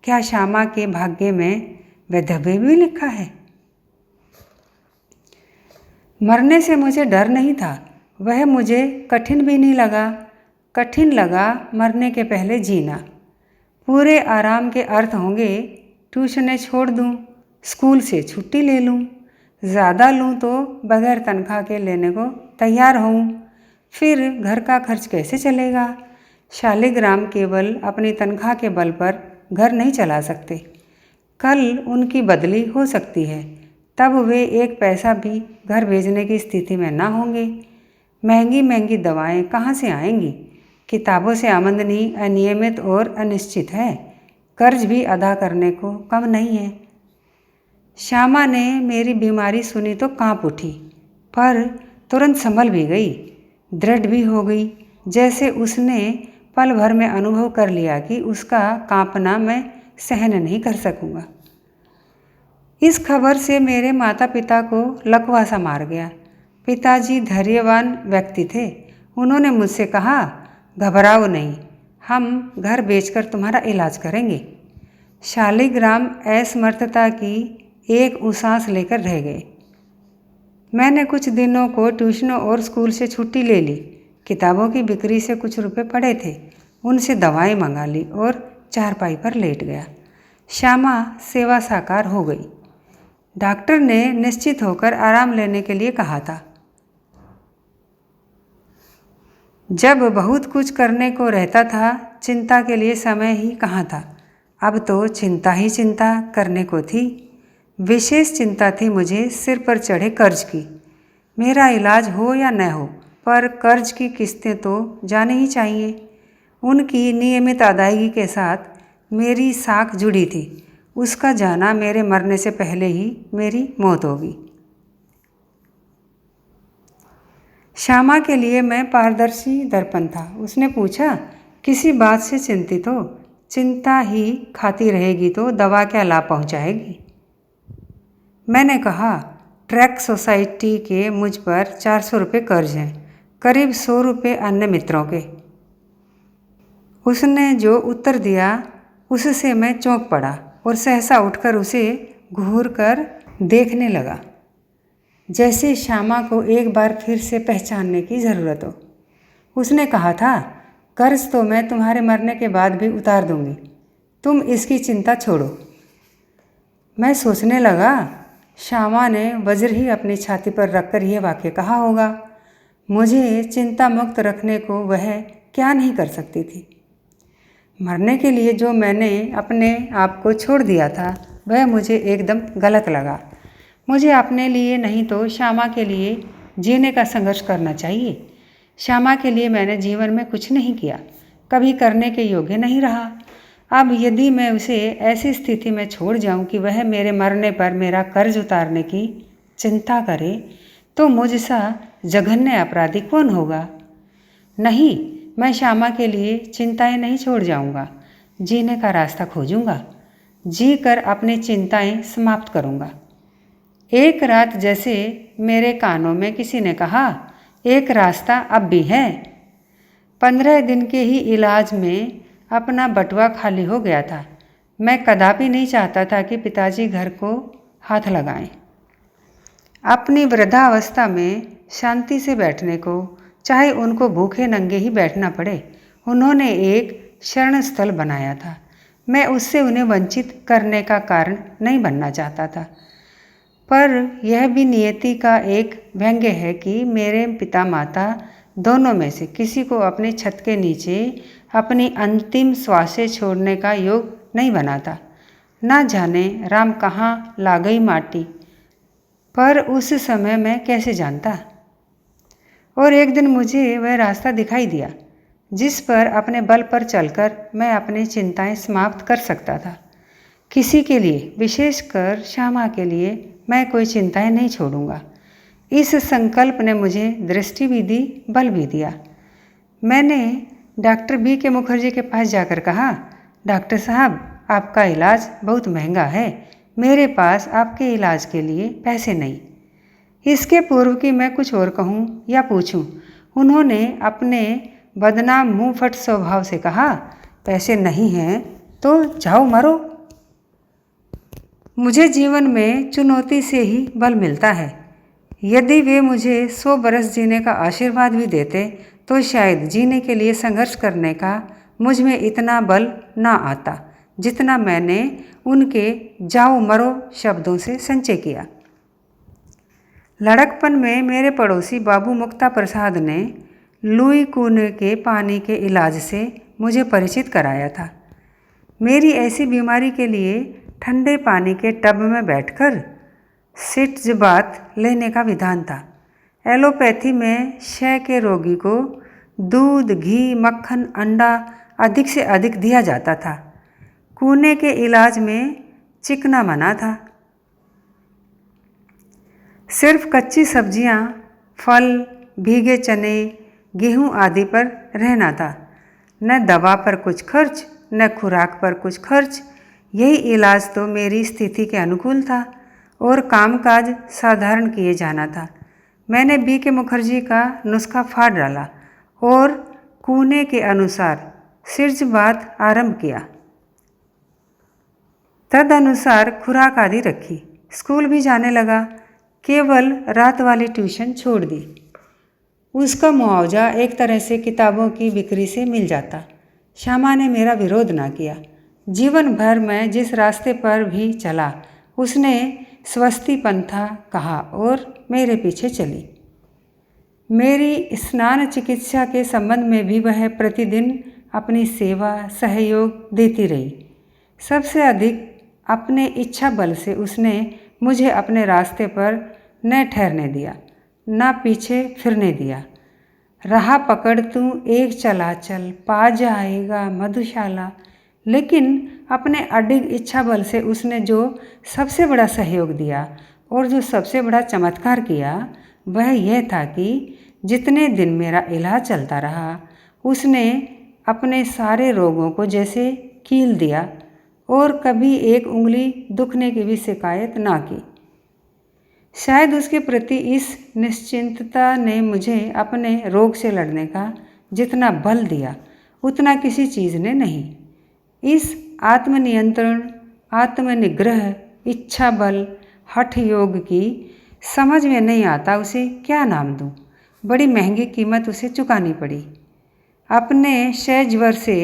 क्या श्यामा के भाग्य में वैधव्य भी लिखा है? मरने से मुझे डर नहीं था, वह मुझे कठिन भी नहीं लगा। कठिन लगा मरने के पहले जीना। पूरे आराम के अर्थ होंगे ट्यूशनें छोड़ दूं, स्कूल से छुट्टी ले लूं, ज़्यादा लूं तो बगैर तनख्वाह के लेने को तैयार हूँ। फिर घर का खर्च कैसे चलेगा? शालिग्राम केवल अपनी तनख्वाह के बल पर घर नहीं चला सकते। कल उनकी बदली हो सकती है, तब वे 1 पैसा भी घर भेजने की स्थिति में ना होंगे। महंगी महंगी दवाएं कहाँ से आएंगी? किताबों से आमदनी अनियमित और अनिश्चित है। कर्ज भी अदा करने को कम नहीं है। श्यामा ने मेरी बीमारी सुनी तो कांप उठी, पर तुरंत संभल भी गई, दृढ़ भी हो गई। जैसे उसने पल भर में अनुभव कर लिया कि उसका कांपना मैं सहन नहीं कर सकूंगा। इस खबर से मेरे माता पिता को लकवा सा मार गया। पिताजी धैर्यवान व्यक्ति थे। उन्होंने मुझसे कहा, घबराओ नहीं, हम घर बेचकर तुम्हारा इलाज करेंगे। शालिग्राम असमर्थता की एक उसास लेकर रह गए। मैंने कुछ दिनों को ट्यूशनों और स्कूल से छुट्टी ले ली। किताबों की बिक्री से कुछ रुपए पड़े थे, उनसे दवाएं मंगा ली और चारपाई पर लेट गया। श्यामा सेवा साकार हो गई। डॉक्टर ने निश्चित होकर आराम लेने के लिए कहा था। जब बहुत कुछ करने को रहता था, चिंता के लिए समय ही कहाँ था। अब तो चिंता ही चिंता करने को थी। विशेष चिंता थी मुझे सिर पर चढ़े कर्ज की। मेरा इलाज हो या न हो, पर कर्ज की किस्तें तो जाने ही चाहिए। उनकी नियमित अदायगी के साथ मेरी साख जुड़ी थी। उसका जाना मेरे मरने से पहले ही मेरी मौत होगी। श्यामा के लिए मैं पारदर्शी दर्पण था। उसने पूछा, किसी बात से चिंतित हो? चिंता ही खाती रहेगी तो दवा क्या लाभ पहुंचाएगी? मैंने कहा, ट्रैक सोसाइटी के मुझ पर 400 रुपये कर्ज हैं, करीब 100 रुपये अन्य मित्रों के। उसने जो उत्तर दिया उससे मैं चौंक पड़ा और सहसा उठकर उसे घूर कर देखने लगा, जैसे श्यामा को एक बार फिर से पहचानने की ज़रूरत हो। उसने कहा था, कर्ज तो मैं तुम्हारे मरने के बाद भी उतार दूंगी, तुम इसकी चिंता छोड़ो। मैं सोचने लगा, श्यामा ने वज्र ही अपनी छाती पर रखकर यह वाक्य कहा होगा। मुझे चिंता मुक्त रखने को वह क्या नहीं कर सकती थी। मरने के लिए जो मैंने अपने आप को छोड़ दिया था, वह मुझे एकदम गलत लगा। मुझे अपने लिए नहीं तो श्यामा के लिए जीने का संघर्ष करना चाहिए। श्यामा के लिए मैंने जीवन में कुछ नहीं किया, कभी करने के योग्य नहीं रहा। अब यदि मैं उसे ऐसी स्थिति में छोड़ जाऊं कि वह मेरे मरने पर मेरा कर्ज उतारने की चिंता करे, तो मुझसा जघन्य अपराधी कौन होगा? नहीं, मैं श्यामा के लिए चिंताएं नहीं छोड़ जाऊंगा। जीने का रास्ता खोजूंगा, जी कर अपनी चिंताएं समाप्त करूंगा। एक रात जैसे मेरे कानों में किसी ने कहा, एक रास्ता अब भी है। 15 दिन के ही इलाज में अपना बटुआ खाली हो गया था। मैं कदापि नहीं चाहता था कि पिताजी घर को हाथ लगाएं। अपनी वृद्धावस्था में शांति से बैठने को, चाहे उनको भूखे नंगे ही बैठना पड़े, उन्होंने एक शरण स्थल बनाया था। मैं उससे उन्हें वंचित करने का कारण नहीं बनना चाहता था। पर यह भी नियति का एक व्यंग्य है कि मेरे पिता माता दोनों में से किसी को अपने छत के नीचे अपनी अंतिम श्वासें छोड़ने का योग नहीं बना था। ना जाने राम कहाँ ला गई माटी, पर उस समय मैं कैसे जानता। और एक दिन मुझे वह रास्ता दिखाई दिया जिस पर अपने बल पर चलकर मैं अपनी चिंताएं समाप्त कर सकता था। किसी के लिए, विशेषकर श्यामा के लिए, मैं कोई चिंताएं नहीं छोड़ूंगा। इस संकल्प ने मुझे दृष्टि भी दी, बल भी दिया। मैंने डॉक्टर बी के मुखर्जी के पास जाकर कहा, डॉक्टर साहब, आपका इलाज बहुत महंगा है, मेरे पास आपके इलाज के लिए पैसे नहीं। इसके पूर्व कि मैं कुछ और कहूँ या पूछूं, उन्होंने अपने बदनाम मुँह फट स्वभाव से कहा, पैसे नहीं हैं तो जाओ मरो। मुझे जीवन में चुनौती से ही बल मिलता है। यदि वे मुझे 100 बरस जीने का आशीर्वाद भी देते तो शायद जीने के लिए संघर्ष करने का मुझ में इतना बल ना आता जितना मैंने उनके जाओ मरो शब्दों से संचय किया। लड़कपन में मेरे पड़ोसी बाबू मुक्ता प्रसाद ने लुई कूने के पानी के इलाज से मुझे परिचित कराया था। मेरी ऐसी बीमारी के लिए ठंडे पानी के टब में बैठकर सिट्जबात लेने का विधान था। एलोपैथी में क्षय के रोगी को दूध, घी, मक्खन, अंडा अधिक से अधिक दिया जाता था। कूने के इलाज में चिकना मना था। सिर्फ कच्ची सब्जियां, फल, भीगे चने, गेहूं आदि पर रहना था। न दवा पर कुछ खर्च, न खुराक पर कुछ खर्च। यही इलाज तो मेरी स्थिति के अनुकूल था और कामकाज साधारण किए जाना था। मैंने बी के मुखर्जी का नुस्खा फाड़ डाला और कूने के अनुसार सिर्जबात आरंभ किया। तदनुसार खुराक आदि रखी। स्कूल भी जाने लगा, केवल रात वाली ट्यूशन छोड़ दी। उसका मुआवजा एक तरह से किताबों की बिक्री से मिल जाता। श्यामा ने मेरा विरोध ना किया। जीवन भर मैं जिस रास्ते पर भी चला उसने स्वस्ति पंथा कहा और मेरे पीछे चली। मेरी स्नान चिकित्सा के संबंध में भी वह प्रतिदिन अपनी सेवा सहयोग देती रही। सबसे अधिक अपने इच्छा बल से उसने मुझे अपने रास्ते पर न ठहरने दिया, न पीछे फिरने दिया। राह पकड़ तू एक चला चल, पा जाएगा मधुशाला। लेकिन अपने अडिग इच्छा बल से उसने जो सबसे बड़ा सहयोग दिया और जो सबसे बड़ा चमत्कार किया वह यह था कि जितने दिन मेरा इलाज चलता रहा उसने अपने सारे रोगों को जैसे कील दिया और कभी एक उंगली दुखने की भी शिकायत ना की। शायद उसके प्रति इस निश्चिंतता ने मुझे अपने रोग से लड़ने का जितना बल दिया उतना किसी चीज़ ने नहीं। इस आत्मनियंत्रण, आत्मनिग्रह, इच्छा बल, हठ योग की समझ में नहीं आता उसे क्या नाम दूँ। बड़ी महंगी कीमत उसे चुकानी पड़ी। अपने शैशव से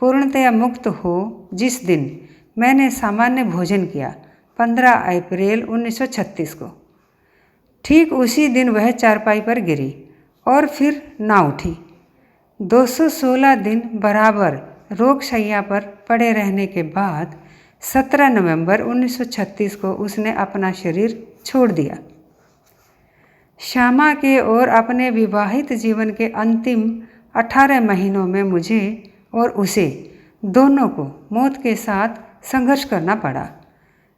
पूर्णतया मुक्त हो जिस दिन मैंने सामान्य भोजन किया 15 अप्रैल 1936 को, ठीक उसी दिन वह चारपाई पर गिरी और फिर ना उठी। 216 दिन बराबर रोगशैया पर पड़े रहने के बाद 17 नवंबर 1936 को उसने अपना शरीर छोड़ दिया। श्यामा के और अपने विवाहित जीवन के अंतिम 18 महीनों में मुझे और उसे दोनों को मौत के साथ संघर्ष करना पड़ा।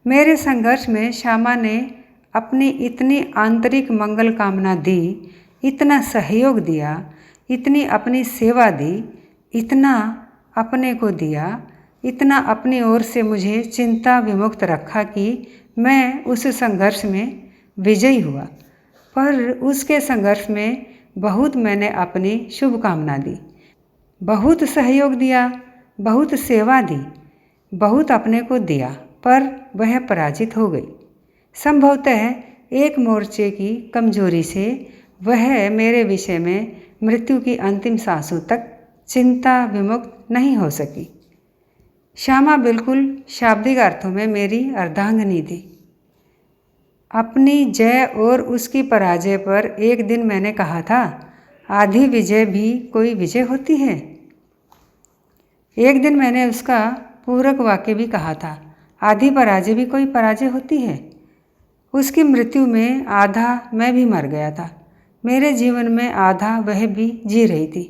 मेरे संघर्ष में श्यामा ने अपनी इतनी आंतरिक मंगल कामना दी, इतना सहयोग दिया, इतनी अपनी सेवा दी, इतना अपने को दिया, इतना अपनी ओर से मुझे चिंता विमुक्त रखा कि मैं उस संघर्ष में विजयी हुआ। पर उसके संघर्ष में बहुत मैंने अपनी शुभकामना दी, बहुत सहयोग दिया, बहुत सेवा दी, बहुत अपने को दिया, पर वह पराजित हो गई। संभवतः एक मोर्चे की कमजोरी से वह मेरे विषय में मृत्यु की अंतिम सांसों तक चिंता विमुक्त नहीं हो सकी। श्यामा बिल्कुल शाब्दिक अर्थों में मेरी अर्धांगिनी थी। अपनी जय और उसकी पराजय पर एक दिन मैंने कहा था, आधी विजय भी कोई विजय होती है। एक दिन मैंने उसका पूरक वाक्य भी कहा था, आधी पराजय भी कोई पराजय होती है। उसकी मृत्यु में आधा मैं भी मर गया था, मेरे जीवन में आधा वह भी जी रही थी।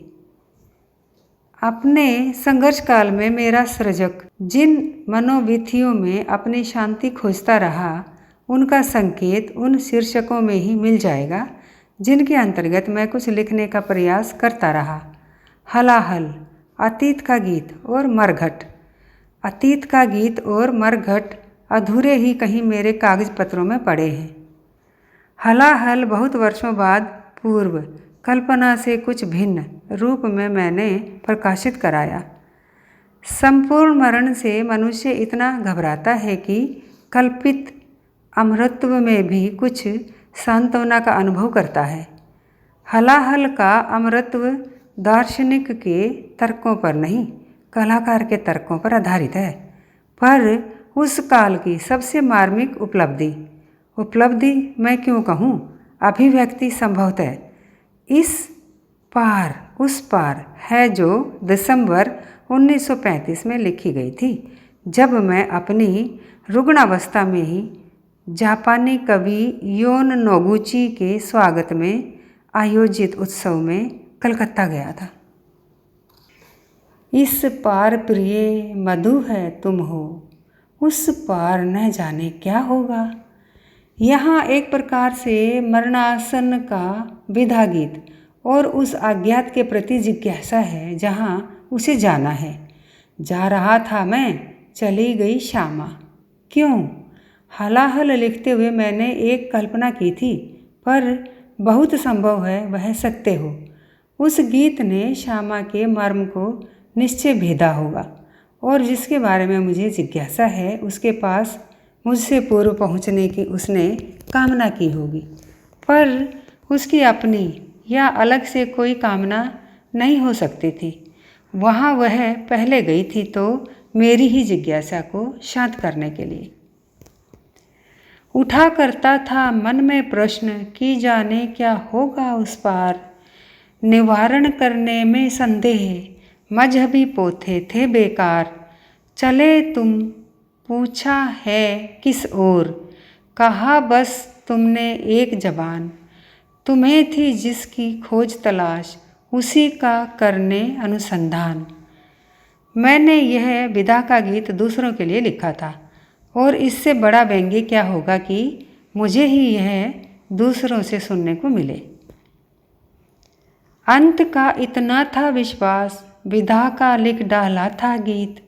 अपने संघर्ष काल में मेरा सृजक जिन मनोविथियों में अपनी शांति खोजता रहा उनका संकेत उन शीर्षकों में ही मिल जाएगा जिनके अंतर्गत मैं कुछ लिखने का प्रयास करता रहा। हलाहल, अतीत का गीत और मरघट। अतीत का गीत और मरघट अधूरे ही कहीं मेरे कागज पत्रों में पड़े हैं। हलाहल बहुत वर्षों बाद पूर्व कल्पना से कुछ भिन्न रूप में मैंने प्रकाशित कराया। संपूर्ण मरण से मनुष्य इतना घबराता है कि कल्पित अमृतत्व में भी कुछ सांत्वना का अनुभव करता है। हलाहल का अमृतत्व दार्शनिक के तर्कों पर नहीं, कलाकार के तर्कों पर आधारित है। पर उस काल की सबसे मार्मिक उपलब्धि मैं क्यों कहूँ, अभिव्यक्ति संभवतः इस पार उस पार है जो दिसंबर 1935 में लिखी गई थी, जब मैं अपनी रुग्णावस्था में ही जापानी कवि योन नोगुची के स्वागत में आयोजित उत्सव में कलकत्ता गया था। इस पार प्रिय मधु है तुम हो, उस पार न जाने क्या होगा। यहाँ एक प्रकार से मरणासन का विधा गीत और उस अज्ञात के प्रति जिज्ञासा है जहाँ उसे जाना है। जा रहा था मैं, चली गई श्यामा। क्यों? हलाहल लिखते हुए मैंने एक कल्पना की थी, पर बहुत संभव है वह सत्य हो। उस गीत ने श्यामा के मर्म को निश्चय भेदा होगा और जिसके बारे में मुझे जिज्ञासा है उसके पास मुझसे पूर्व पहुंचने की उसने कामना की होगी। पर उसकी अपनी या अलग से कोई कामना नहीं हो सकती थी। वहाँ वह पहले गई थी तो मेरी ही जिज्ञासा को शांत करने के लिए। उठा करता था मन में प्रश्न कि जाने क्या होगा उस पार। निवारण करने में संदेह मजहबी पोथे थे बेकार। चले तुम पूछा है किस ओर, कहा बस तुमने एक जबान। तुम्हें थी जिसकी खोज तलाश, उसी का करने अनुसंधान। मैंने यह विदा का गीत दूसरों के लिए लिखा था, और इससे बड़ा व्यंग्य क्या होगा कि मुझे ही यह दूसरों से सुनने को मिले। अंत का इतना था विश्वास, विधा का लिख डाला था गीत।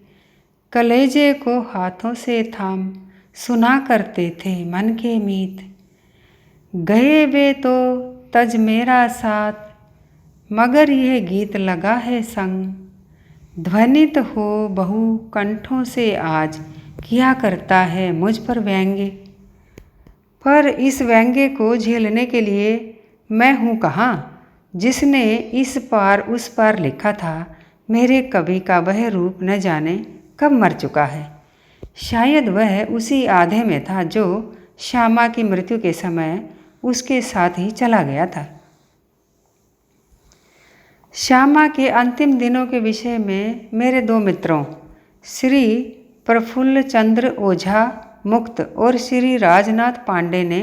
कलेजे को हाथों से थाम सुना करते थे मन के मीत। गए वे तो तज मेरा साथ, मगर यह गीत लगा है संग। ध्वनित हो बहु कंठों से आज, किया करता है मुझ पर व्यंग्य। पर इस व्यंग्य को झेलने के लिए मैं हूँ कहाँ। जिसने इस पार उस पार लिखा था, मेरे कवि का वह रूप न जाने कब मर चुका है। शायद वह उसी आधे में था जो श्यामा की मृत्यु के समय उसके साथ ही चला गया था। श्यामा के अंतिम दिनों के विषय में मेरे दो मित्रों श्री प्रफुल्ल चंद्र ओझा मुक्त और श्री राजनाथ पांडे ने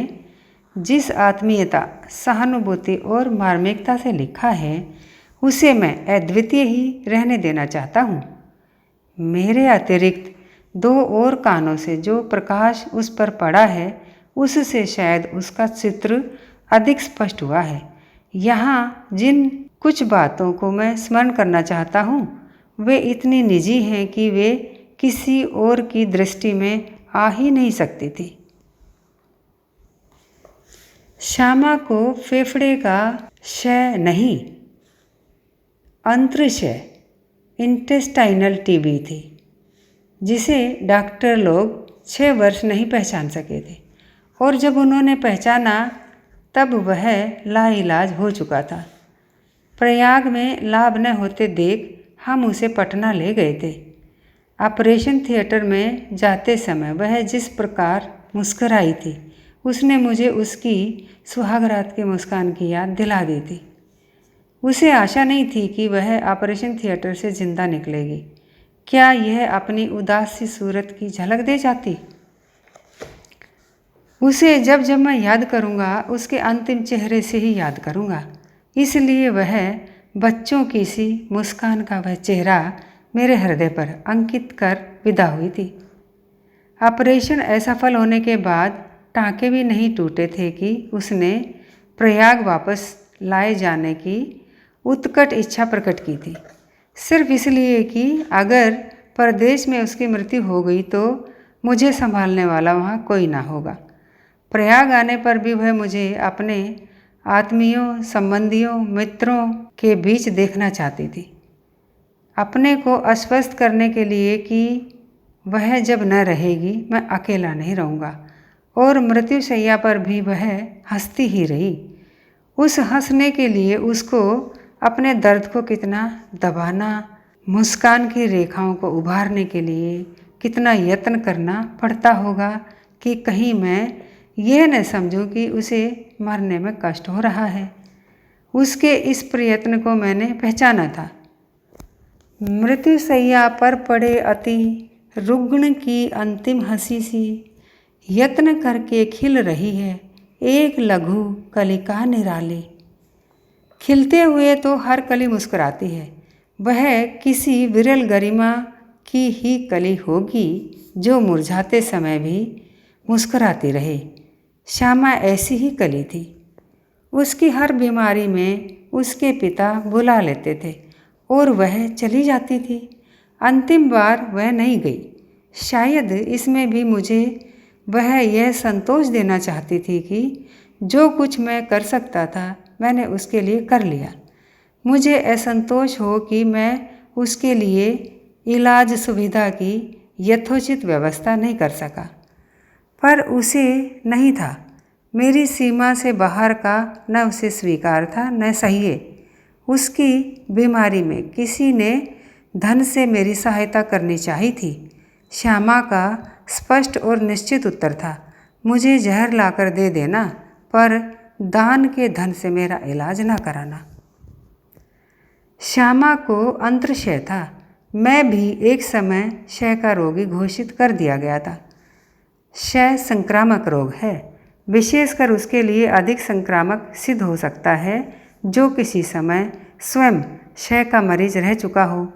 जिस आत्मीयता, सहानुभूति और मार्मिकता से लिखा है, उसे मैं अद्वितीय ही रहने देना चाहता हूँ। मेरे अतिरिक्त दो और कानों से जो प्रकाश उस पर पड़ा है, उससे शायद उसका चित्र अधिक स्पष्ट हुआ है। यहाँ जिन कुछ बातों को मैं स्मरण करना चाहता हूँ, वे इतनी निजी हैं कि वे किसी और की दृष्टि में आ ही नहीं सकती थी। श्यामा को फेफड़े का क्षय नहीं, अंतर्क्षय इंटेस्टाइनल टीबी थी, जिसे डॉक्टर लोग 6 वर्ष नहीं पहचान सके थे, और जब उन्होंने पहचाना तब वह लाइलाज हो चुका था। प्रयाग में लाभ न होते देख हम उसे पटना ले गए थे। ऑपरेशन थिएटर में जाते समय वह जिस प्रकार मुस्कराई थी, उसने मुझे उसकी सुहागरात की मुस्कान की याद दिला दी थी। उसे आशा नहीं थी कि वह ऑपरेशन थिएटर से जिंदा निकलेगी। क्या यह अपनी उदास सी सूरत की झलक दे जाती? उसे जब जब मैं याद करूँगा, उसके अंतिम चेहरे से ही याद करूँगा। इसलिए वह बच्चों की सी मुस्कान का वह चेहरा मेरे हृदय पर अंकित कर विदा हुई थी। ऑपरेशन असफल होने के बाद टाँके भी नहीं टूटे थे कि उसने प्रयाग वापस लाए जाने की उत्कट इच्छा प्रकट की थी, सिर्फ इसलिए कि अगर परदेश में उसकी मृत्यु हो गई तो मुझे संभालने वाला वहाँ कोई ना होगा। प्रयाग आने पर भी वह मुझे अपने आत्मीयों, संबंधियों, मित्रों के बीच देखना चाहती थी, अपने को आश्वस्त करने के लिए कि वह जब न रहेगी मैं अकेला नहीं रहूँगा। और मृत्युशैया पर भी वह हंसती ही रही। उस हंसने के लिए उसको अपने दर्द को कितना दबाना, मुस्कान की रेखाओं को उभारने के लिए कितना यत्न करना पड़ता होगा कि कहीं मैं यह न समझूं कि उसे मरने में कष्ट हो रहा है। उसके इस प्रयत्न को मैंने पहचाना था। मृत्युशैया पर पड़े अति रुग्ण की अंतिम हंसी सी यत्न करके खिल रही है एक लघु कलिका निराली। खिलते हुए तो हर कली मुस्कुराती है, वह किसी विरल गरिमा की ही कली होगी जो मुरझाते समय भी मुस्कुराती रहे। श्यामा ऐसी ही कली थी। उसकी हर बीमारी में उसके पिता बुला लेते थे और वह चली जाती थी। अंतिम बार वह नहीं गई। शायद इसमें भी मुझे वह यह संतोष देना चाहती थी कि जो कुछ मैं कर सकता था मैंने उसके लिए कर लिया। मुझे असंतोष हो कि मैं उसके लिए इलाज सुविधा की यथोचित व्यवस्था नहीं कर सका, पर उसे नहीं था। मेरी सीमा से बाहर का न उसे स्वीकार था न सह्य। उसकी बीमारी में किसी ने धन से मेरी सहायता करनी चाहिए थी। श्यामा का स्पष्ट और निश्चित उत्तर था, मुझे जहर लाकर दे देना, पर दान के धन से मेरा इलाज ना कराना। श्यामा को अंतर्क्षय था। मैं भी एक समय क्षय का रोगी घोषित कर दिया गया था। क्षय संक्रामक रोग है, विशेषकर उसके लिए अधिक संक्रामक सिद्ध हो सकता है जो किसी समय स्वयं क्षय का मरीज रह चुका हो।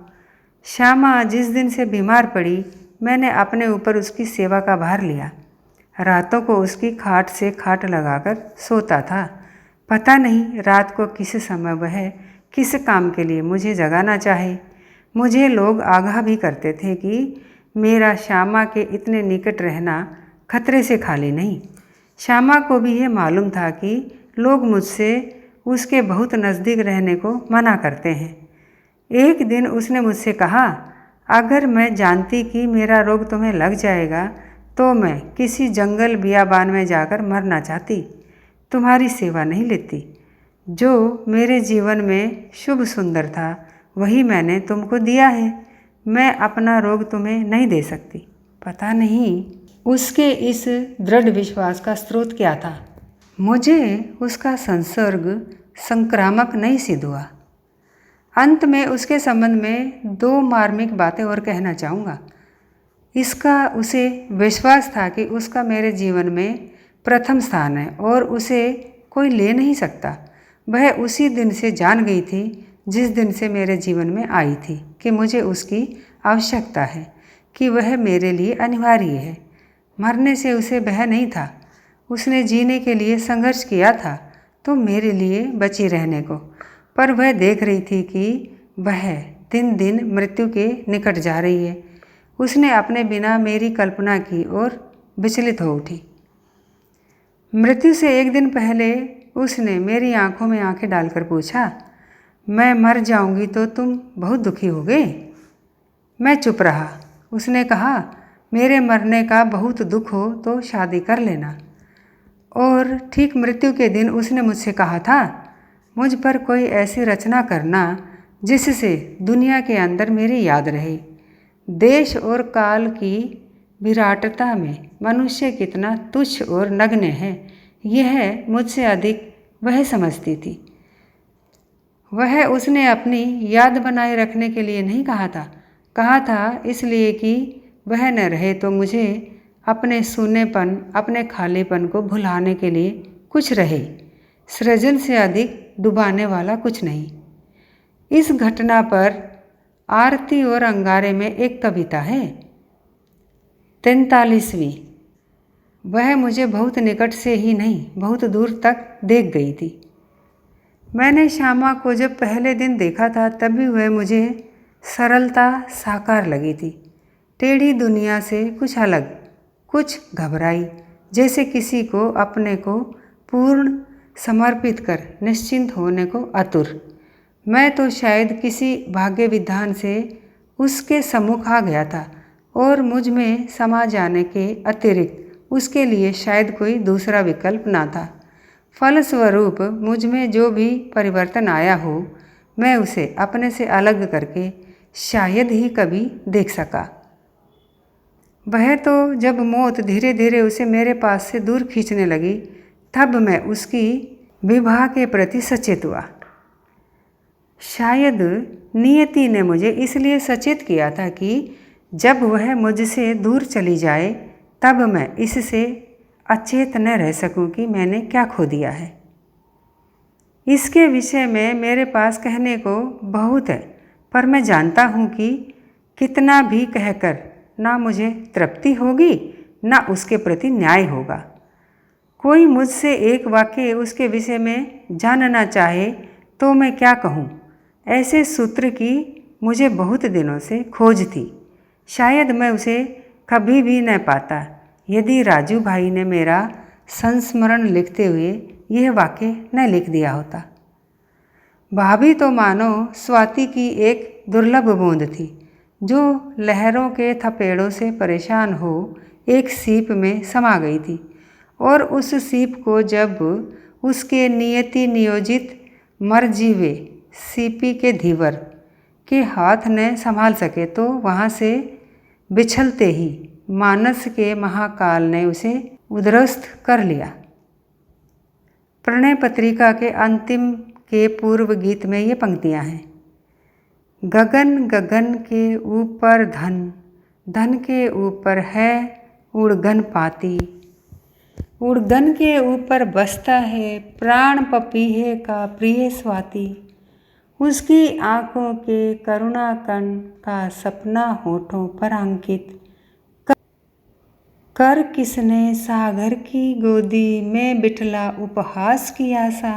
श्यामा जिस दिन से बीमार पड़ी, मैंने अपने ऊपर उसकी सेवा का भार लिया। रातों को उसकी खाट से खाट लगाकर सोता था। पता नहीं रात को किस समय वह किस काम के लिए मुझे जगाना चाहे। मुझे लोग आगाह भी करते थे कि मेरा श्यामा के इतने निकट रहना खतरे से खाली नहीं। श्यामा को भी यह मालूम था कि लोग मुझसे उसके बहुत नज़दीक रहने को मना करते हैं। एक दिन उसने मुझसे कहा, अगर मैं जानती कि मेरा रोग तुम्हें लग जाएगा तो मैं किसी जंगल बियाबान में जाकर मरना चाहती, तुम्हारी सेवा नहीं लेती। जो मेरे जीवन में शुभ सुंदर था वही मैंने तुमको दिया है। मैं अपना रोग तुम्हें नहीं दे सकती। पता नहीं उसके इस दृढ़ विश्वास का स्रोत क्या था। मुझे उसका संसर्ग संक्रामक नहीं सिद्ध हुआ। अंत में उसके संबंध में 2 मार्मिक बातें और कहना चाहूँगा। इसका उसे विश्वास था कि उसका मेरे जीवन में प्रथम स्थान है और उसे कोई ले नहीं सकता। वह उसी दिन से जान गई थी जिस दिन से मेरे जीवन में आई थी कि मुझे उसकी आवश्यकता है, कि वह मेरे लिए अनिवार्य है। मरने से उसे भय नहीं था। उसने जीने के लिए संघर्ष किया था तो मेरे लिए बची रहने को, पर वह देख रही थी कि वह दिन दिन मृत्यु के निकट जा रही है। उसने अपने बिना मेरी कल्पना की और विचलित हो उठी। मृत्यु से एक दिन पहले उसने मेरी आंखों में आंखें डालकर पूछा, मैं मर जाऊंगी तो तुम बहुत दुखी होगे? मैं चुप रहा। उसने कहा, मेरे मरने का बहुत दुख हो तो शादी कर लेना। और ठीक मृत्यु के दिन उसने मुझसे कहा था, मुझ पर कोई ऐसी रचना करना जिससे दुनिया के अंदर मेरी याद रहे। देश और काल की विराटता में मनुष्य कितना तुच्छ और नग्न है, यह मुझसे अधिक वह समझती थी। वह उसने अपनी याद बनाए रखने के लिए नहीं कहा था इसलिए कि वह न रहे तो मुझे अपने सूनेपन, अपने खालीपन को भुलाने के लिए कुछ रहे। सृजन से अधिक डुबाने वाला कुछ नहीं। इस घटना पर आरती और अंगारे में एक कविता है, 43वीं। वह मुझे बहुत निकट से ही नहीं, बहुत दूर तक देख गई थी। मैंने श्यामा को जब पहले दिन देखा था तब भी वह मुझे सरलता साकार लगी थी। टेढ़ी दुनिया से कुछ अलग, कुछ घबराई, जैसे किसी को अपने को पूर्ण समर्पित कर निश्चिंत होने को आतुर। मैं तो शायद किसी भाग्य विधान से उसके सम्मुख आ गया था और मुझ में समा जाने के अतिरिक्त उसके लिए शायद कोई दूसरा विकल्प ना था। फलस्वरूप मुझ में जो भी परिवर्तन आया हो, मैं उसे अपने से अलग करके शायद ही कभी देख सका। वह तो जब मौत धीरे धीरे उसे मेरे पास से दूर खींचने लगी, तब मैं उसकी विवाह के प्रति सचेत हुआ। शायद नियति ने मुझे इसलिए सचेत किया था कि जब वह मुझसे दूर चली जाए तब मैं इससे अचेत न रह सकूं कि मैंने क्या खो दिया है। इसके विषय में मेरे पास कहने को बहुत है, पर मैं जानता हूं कि कितना भी कहकर ना मुझे तृप्ति होगी ना उसके प्रति न्याय होगा। कोई मुझसे एक वाक्य उसके विषय में जानना चाहे तो मैं क्या कहूँ। ऐसे सूत्र की मुझे बहुत दिनों से खोज थी। शायद मैं उसे कभी भी न पाता यदि राजू भाई ने मेरा संस्मरण लिखते हुए यह वाक्य न लिख दिया होता। भाभी तो मानो स्वाति की एक दुर्लभ बूंद थी जो लहरों के थपेड़ों से परेशान हो एक सीप में समा गई थी, और उस सीप को जब उसके नियति नियोजित मरजीवे सीपी के धीवर के हाथ न संभाल सके तो वहाँ से बिछलते ही मानस के महाकाल ने उसे उद्ध्वस्त कर लिया। प्रणय पत्रिका के अंतिम के पूर्व गीत में ये पंक्तियाँ हैं। गगन गगन के ऊपर धन, धन के ऊपर है उड़गन पाती, उड़गन के ऊपर बसता है प्राण पपीहे का प्रिय स्वाति, उसकी आँखों के करुणा कण का सपना होठों पर अंकित, कर किसने सागर की गोदी में बिठला उपहास की आशा,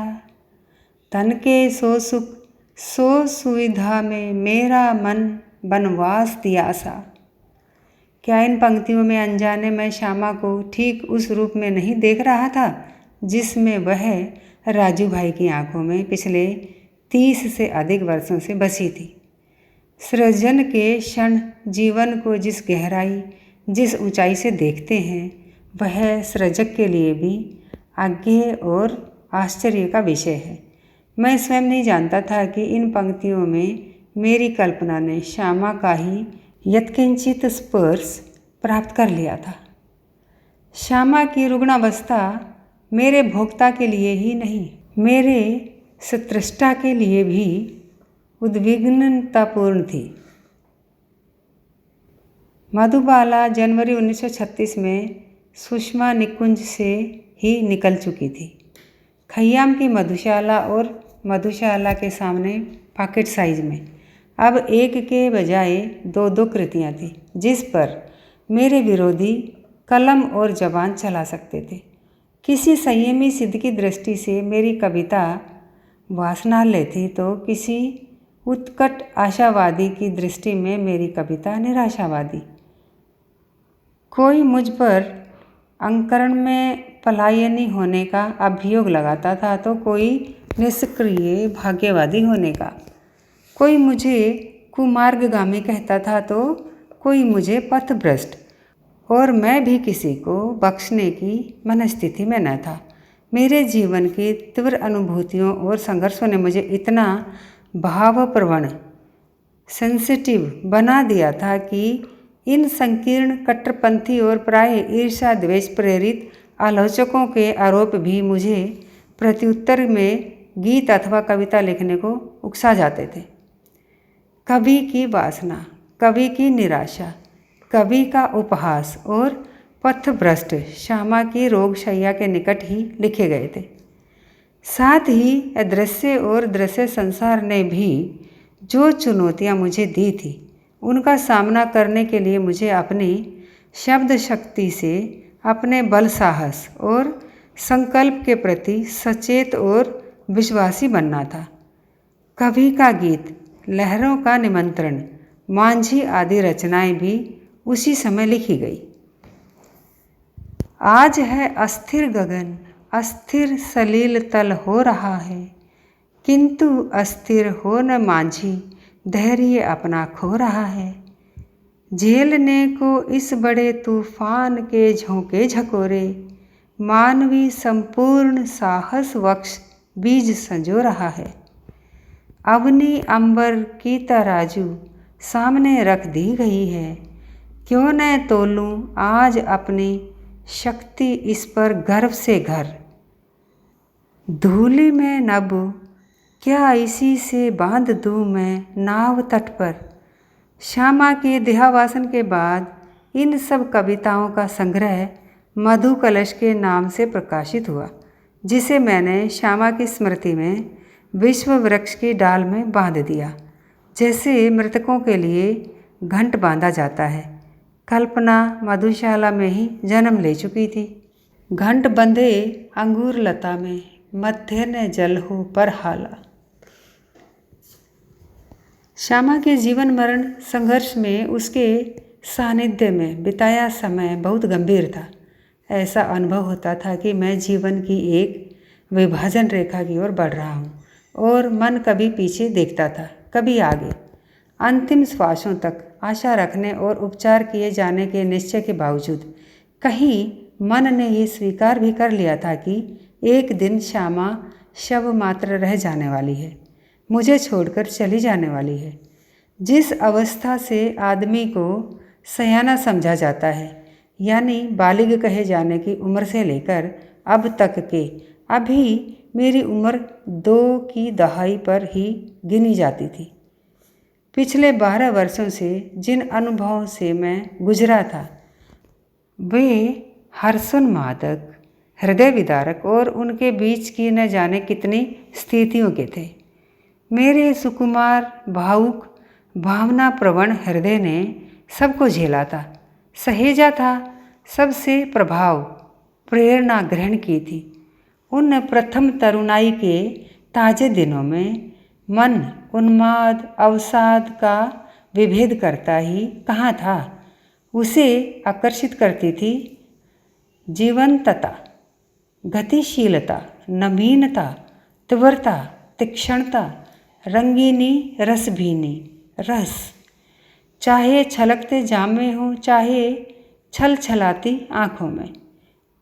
तन के सो सुख सो सुविधा में मेरा मन बनवास दिया सा। क्या इन पंक्तियों में अनजाने मैं श्यामा को ठीक उस रूप में नहीं देख रहा था जिसमें वह राजू भाई की आंखों में पिछले 30 से अधिक वर्षों से बसी थी। सृजन के क्षण जीवन को जिस गहराई जिस ऊंचाई से देखते हैं वह सृजक के लिए भी आज्ञेय और आश्चर्य का विषय है। मैं स्वयं नहीं जानता था कि इन पंक्तियों में मेरी कल्पना ने श्यामा का ही यत्किंचित स्पर्श प्राप्त कर लिया था। श्यामा की रुग्णावस्था मेरे भोक्ता के लिए ही नहीं, मेरे सतृष्टा के लिए भी उद्विग्नतापूर्ण थी। मधुबाला जनवरी 1936 में सुषमा निकुंज से ही निकल चुकी थी। खय्याम की मधुशाला और मधुशाला के सामने पॉकेट साइज में अब एक के बजाय दो दो कृतियाँ थीं जिस पर मेरे विरोधी कलम और जबान चला सकते थे। किसी संयमी सिद्ध की दृष्टि से मेरी कविता वासनालय थी तो किसी उत्कट आशावादी की दृष्टि में मेरी कविता निराशावादी। कोई मुझ पर अंकरण में पलायनी होने का अभियोग लगाता था तो कोई निष्क्रिय भाग्यवादी होने का, कोई मुझे कुमार्गगामी कहता था तो कोई मुझे पथभ्रष्ट, और मैं भी किसी को बख्शने की मनस्थिति में न था। मेरे जीवन की तीव्र अनुभूतियों और संघर्षों ने मुझे इतना भावप्रवण सेंसिटिव बना दिया था कि इन संकीर्ण कट्टरपंथी और प्राय ईर्ष्या द्वेष प्रेरित आलोचकों के आरोप भी मुझे प्रत्युत्तर में गीत अथवा कविता लिखने को उकसा जाते थे। कवि की वासना, कवि की निराशा, कवि का उपहास और पथभ्रष्ट श्यामा की रोगशैया के निकट ही लिखे गए थे। साथ ही अदृश्य और दृश्य संसार ने भी जो चुनौतियाँ मुझे दी थी उनका सामना करने के लिए मुझे अपनी शब्द शक्ति से अपने बल साहस और संकल्प के प्रति सचेत और विश्वासी बनना था। कवि का गीत, लहरों का निमंत्रण, मांझी आदि रचनाएं भी उसी समय लिखी गई। आज है अस्थिर गगन, अस्थिर सलील तल हो रहा है, किंतु अस्थिर हो न मांझी धैर्य अपना खो रहा है। झेलने को इस बड़े तूफान के झोंके झकोरे, मानवी संपूर्ण साहस वक्ष बीज संजो रहा है। अवनी अंबर की तराजू सामने रख दी गई है, क्यों न तोलूं आज अपनी शक्ति इस पर गर्व से घर। धूलि में नभ क्या इसी से बांध दूं मैं नाव तट पर। श्यामा के देहावसान के बाद इन सब कविताओं का संग्रह मधु कलश के नाम से प्रकाशित हुआ, जिसे मैंने श्यामा की स्मृति में विश्व वृक्ष की डाल में बांध दिया, जैसे मृतकों के लिए घंट बांधा जाता है। कल्पना मधुशाला में ही जन्म ले चुकी थी। घंट बंधे अंगूर लता में, मध्य न जल हो पर हाला। श्यामा के जीवन मरण संघर्ष में उसके सानिध्य में बिताया समय बहुत गंभीर था। ऐसा अनुभव होता था कि मैं जीवन की एक विभाजन रेखा की ओर बढ़ रहा हूँ और मन कभी पीछे देखता था, कभी आगे। अंतिम श्वासों तक आशा रखने और उपचार किए जाने के निश्चय के बावजूद कहीं मन ने ये स्वीकार भी कर लिया था कि एक दिन श्यामा शव मात्र रह जाने वाली है, मुझे छोड़कर चली जाने वाली है। जिस अवस्था से आदमी को सयाना समझा जाता है, यानी बालिग कहे जाने की उम्र से लेकर अब तक के अभी मेरी उम्र 2 की दहाई पर ही गिनी जाती थी। पिछले 12 वर्षों से जिन अनुभवों से मैं गुजरा था वे हर्षोन्मादक, हृदय विदारक और उनके बीच की न जाने कितनी स्थितियों के थे। मेरे सुकुमार, भावुक, भावना प्रवण हृदय ने सबको झेला था, सहेजा था, सबसे प्रभाव, प्रेरणा ग्रहण की थी। उन प्रथम तरुणाई के ताजे दिनों में मन उन्माद अवसाद का विभेद करता ही कहाँ था। उसे आकर्षित करती थी जीवंतता, गतिशीलता, नवीनता, तीव्रता, तीक्ष्णता, रंगीनी, रसभीनी, रस, चाहे छलकते जाम में हो, चाहे छल छलाती आँखों में।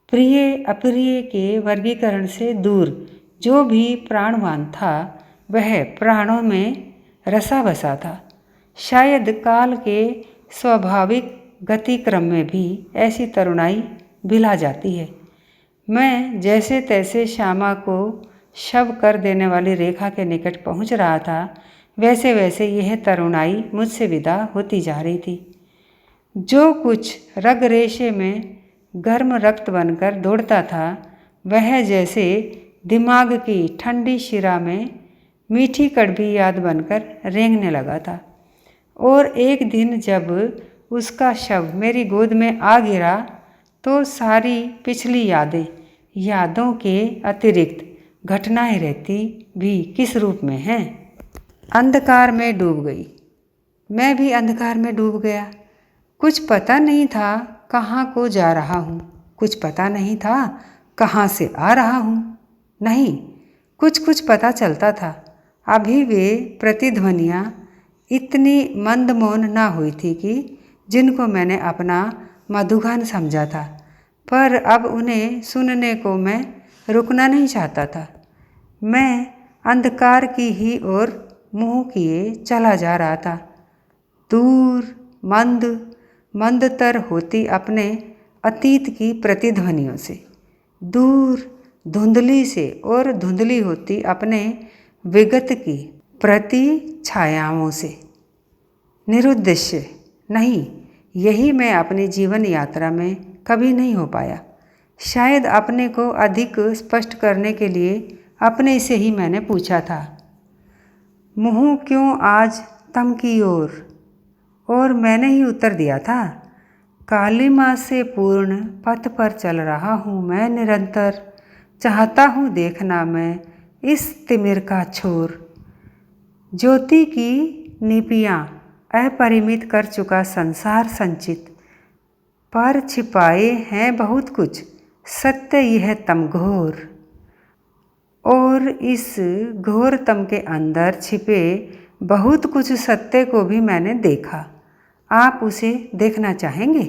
प्रिय अप्रिय के वर्गीकरण से दूर जो भी प्राणवान था वह प्राणों में रसा बसा था। शायद काल के स्वाभाविक गतिक्रम में भी ऐसी तरुणाई बिला जाती है। मैं जैसे तैसे श्यामा को शव कर देने वाली रेखा के निकट पहुंच रहा था, वैसे वैसे यह तरुणाई मुझसे विदा होती जा रही थी। जो कुछ रग रेशे में गर्म रक्त बनकर दौड़ता था वह जैसे दिमाग की ठंडी शिरा में मीठी कड़वी याद बनकर रेंगने लगा था। और एक दिन जब उसका शव मेरी गोद में आ गिरा तो सारी पिछली यादों के अतिरिक्त घटनाएं रहती भी किस रूप में हैं। अंधकार में डूब गई। मैं भी अंधकार में डूब गया। कुछ पता नहीं था कहाँ को जा रहा हूँ, कुछ पता नहीं था कहाँ से आ रहा हूँ। नहीं, कुछ पता चलता था। अभी वे प्रतिध्वनियाँ इतनी मंदमौन ना हुई थी कि जिनको मैंने अपना मधुगान समझा था, पर अब उन्हें सुनने को मैं रुकना नहीं चाहता था। मैं अंधकार की ही ओर मुँह किए चला जा रहा था, दूर मंदतर होती अपने अतीत की प्रतिध्वनियों से, दूर धुंधली से और धुंधली होती अपने विगत की प्रति छायाओं से। निरुद्देश्य नहीं, यही मैं अपनी जीवन यात्रा में कभी नहीं हो पाया। शायद अपने को अधिक स्पष्ट करने के लिए अपने से ही मैंने पूछा था, मुँह क्यों आज तम की ओर? और मैंने ही उत्तर दिया था, कालिमा से पूर्ण पथ पर चल रहा हूँ मैं निरंतर, चाहता हूँ देखना मैं इस तिमिर का छोर। ज्योति की नीपियाँ अपरिमित कर चुका संसार संचित, पर छिपाए हैं बहुत कुछ सत्य यह तम घोर। और इस घोर तम के अंदर छिपे बहुत कुछ सत्य को भी मैंने देखा। आप उसे देखना चाहेंगे?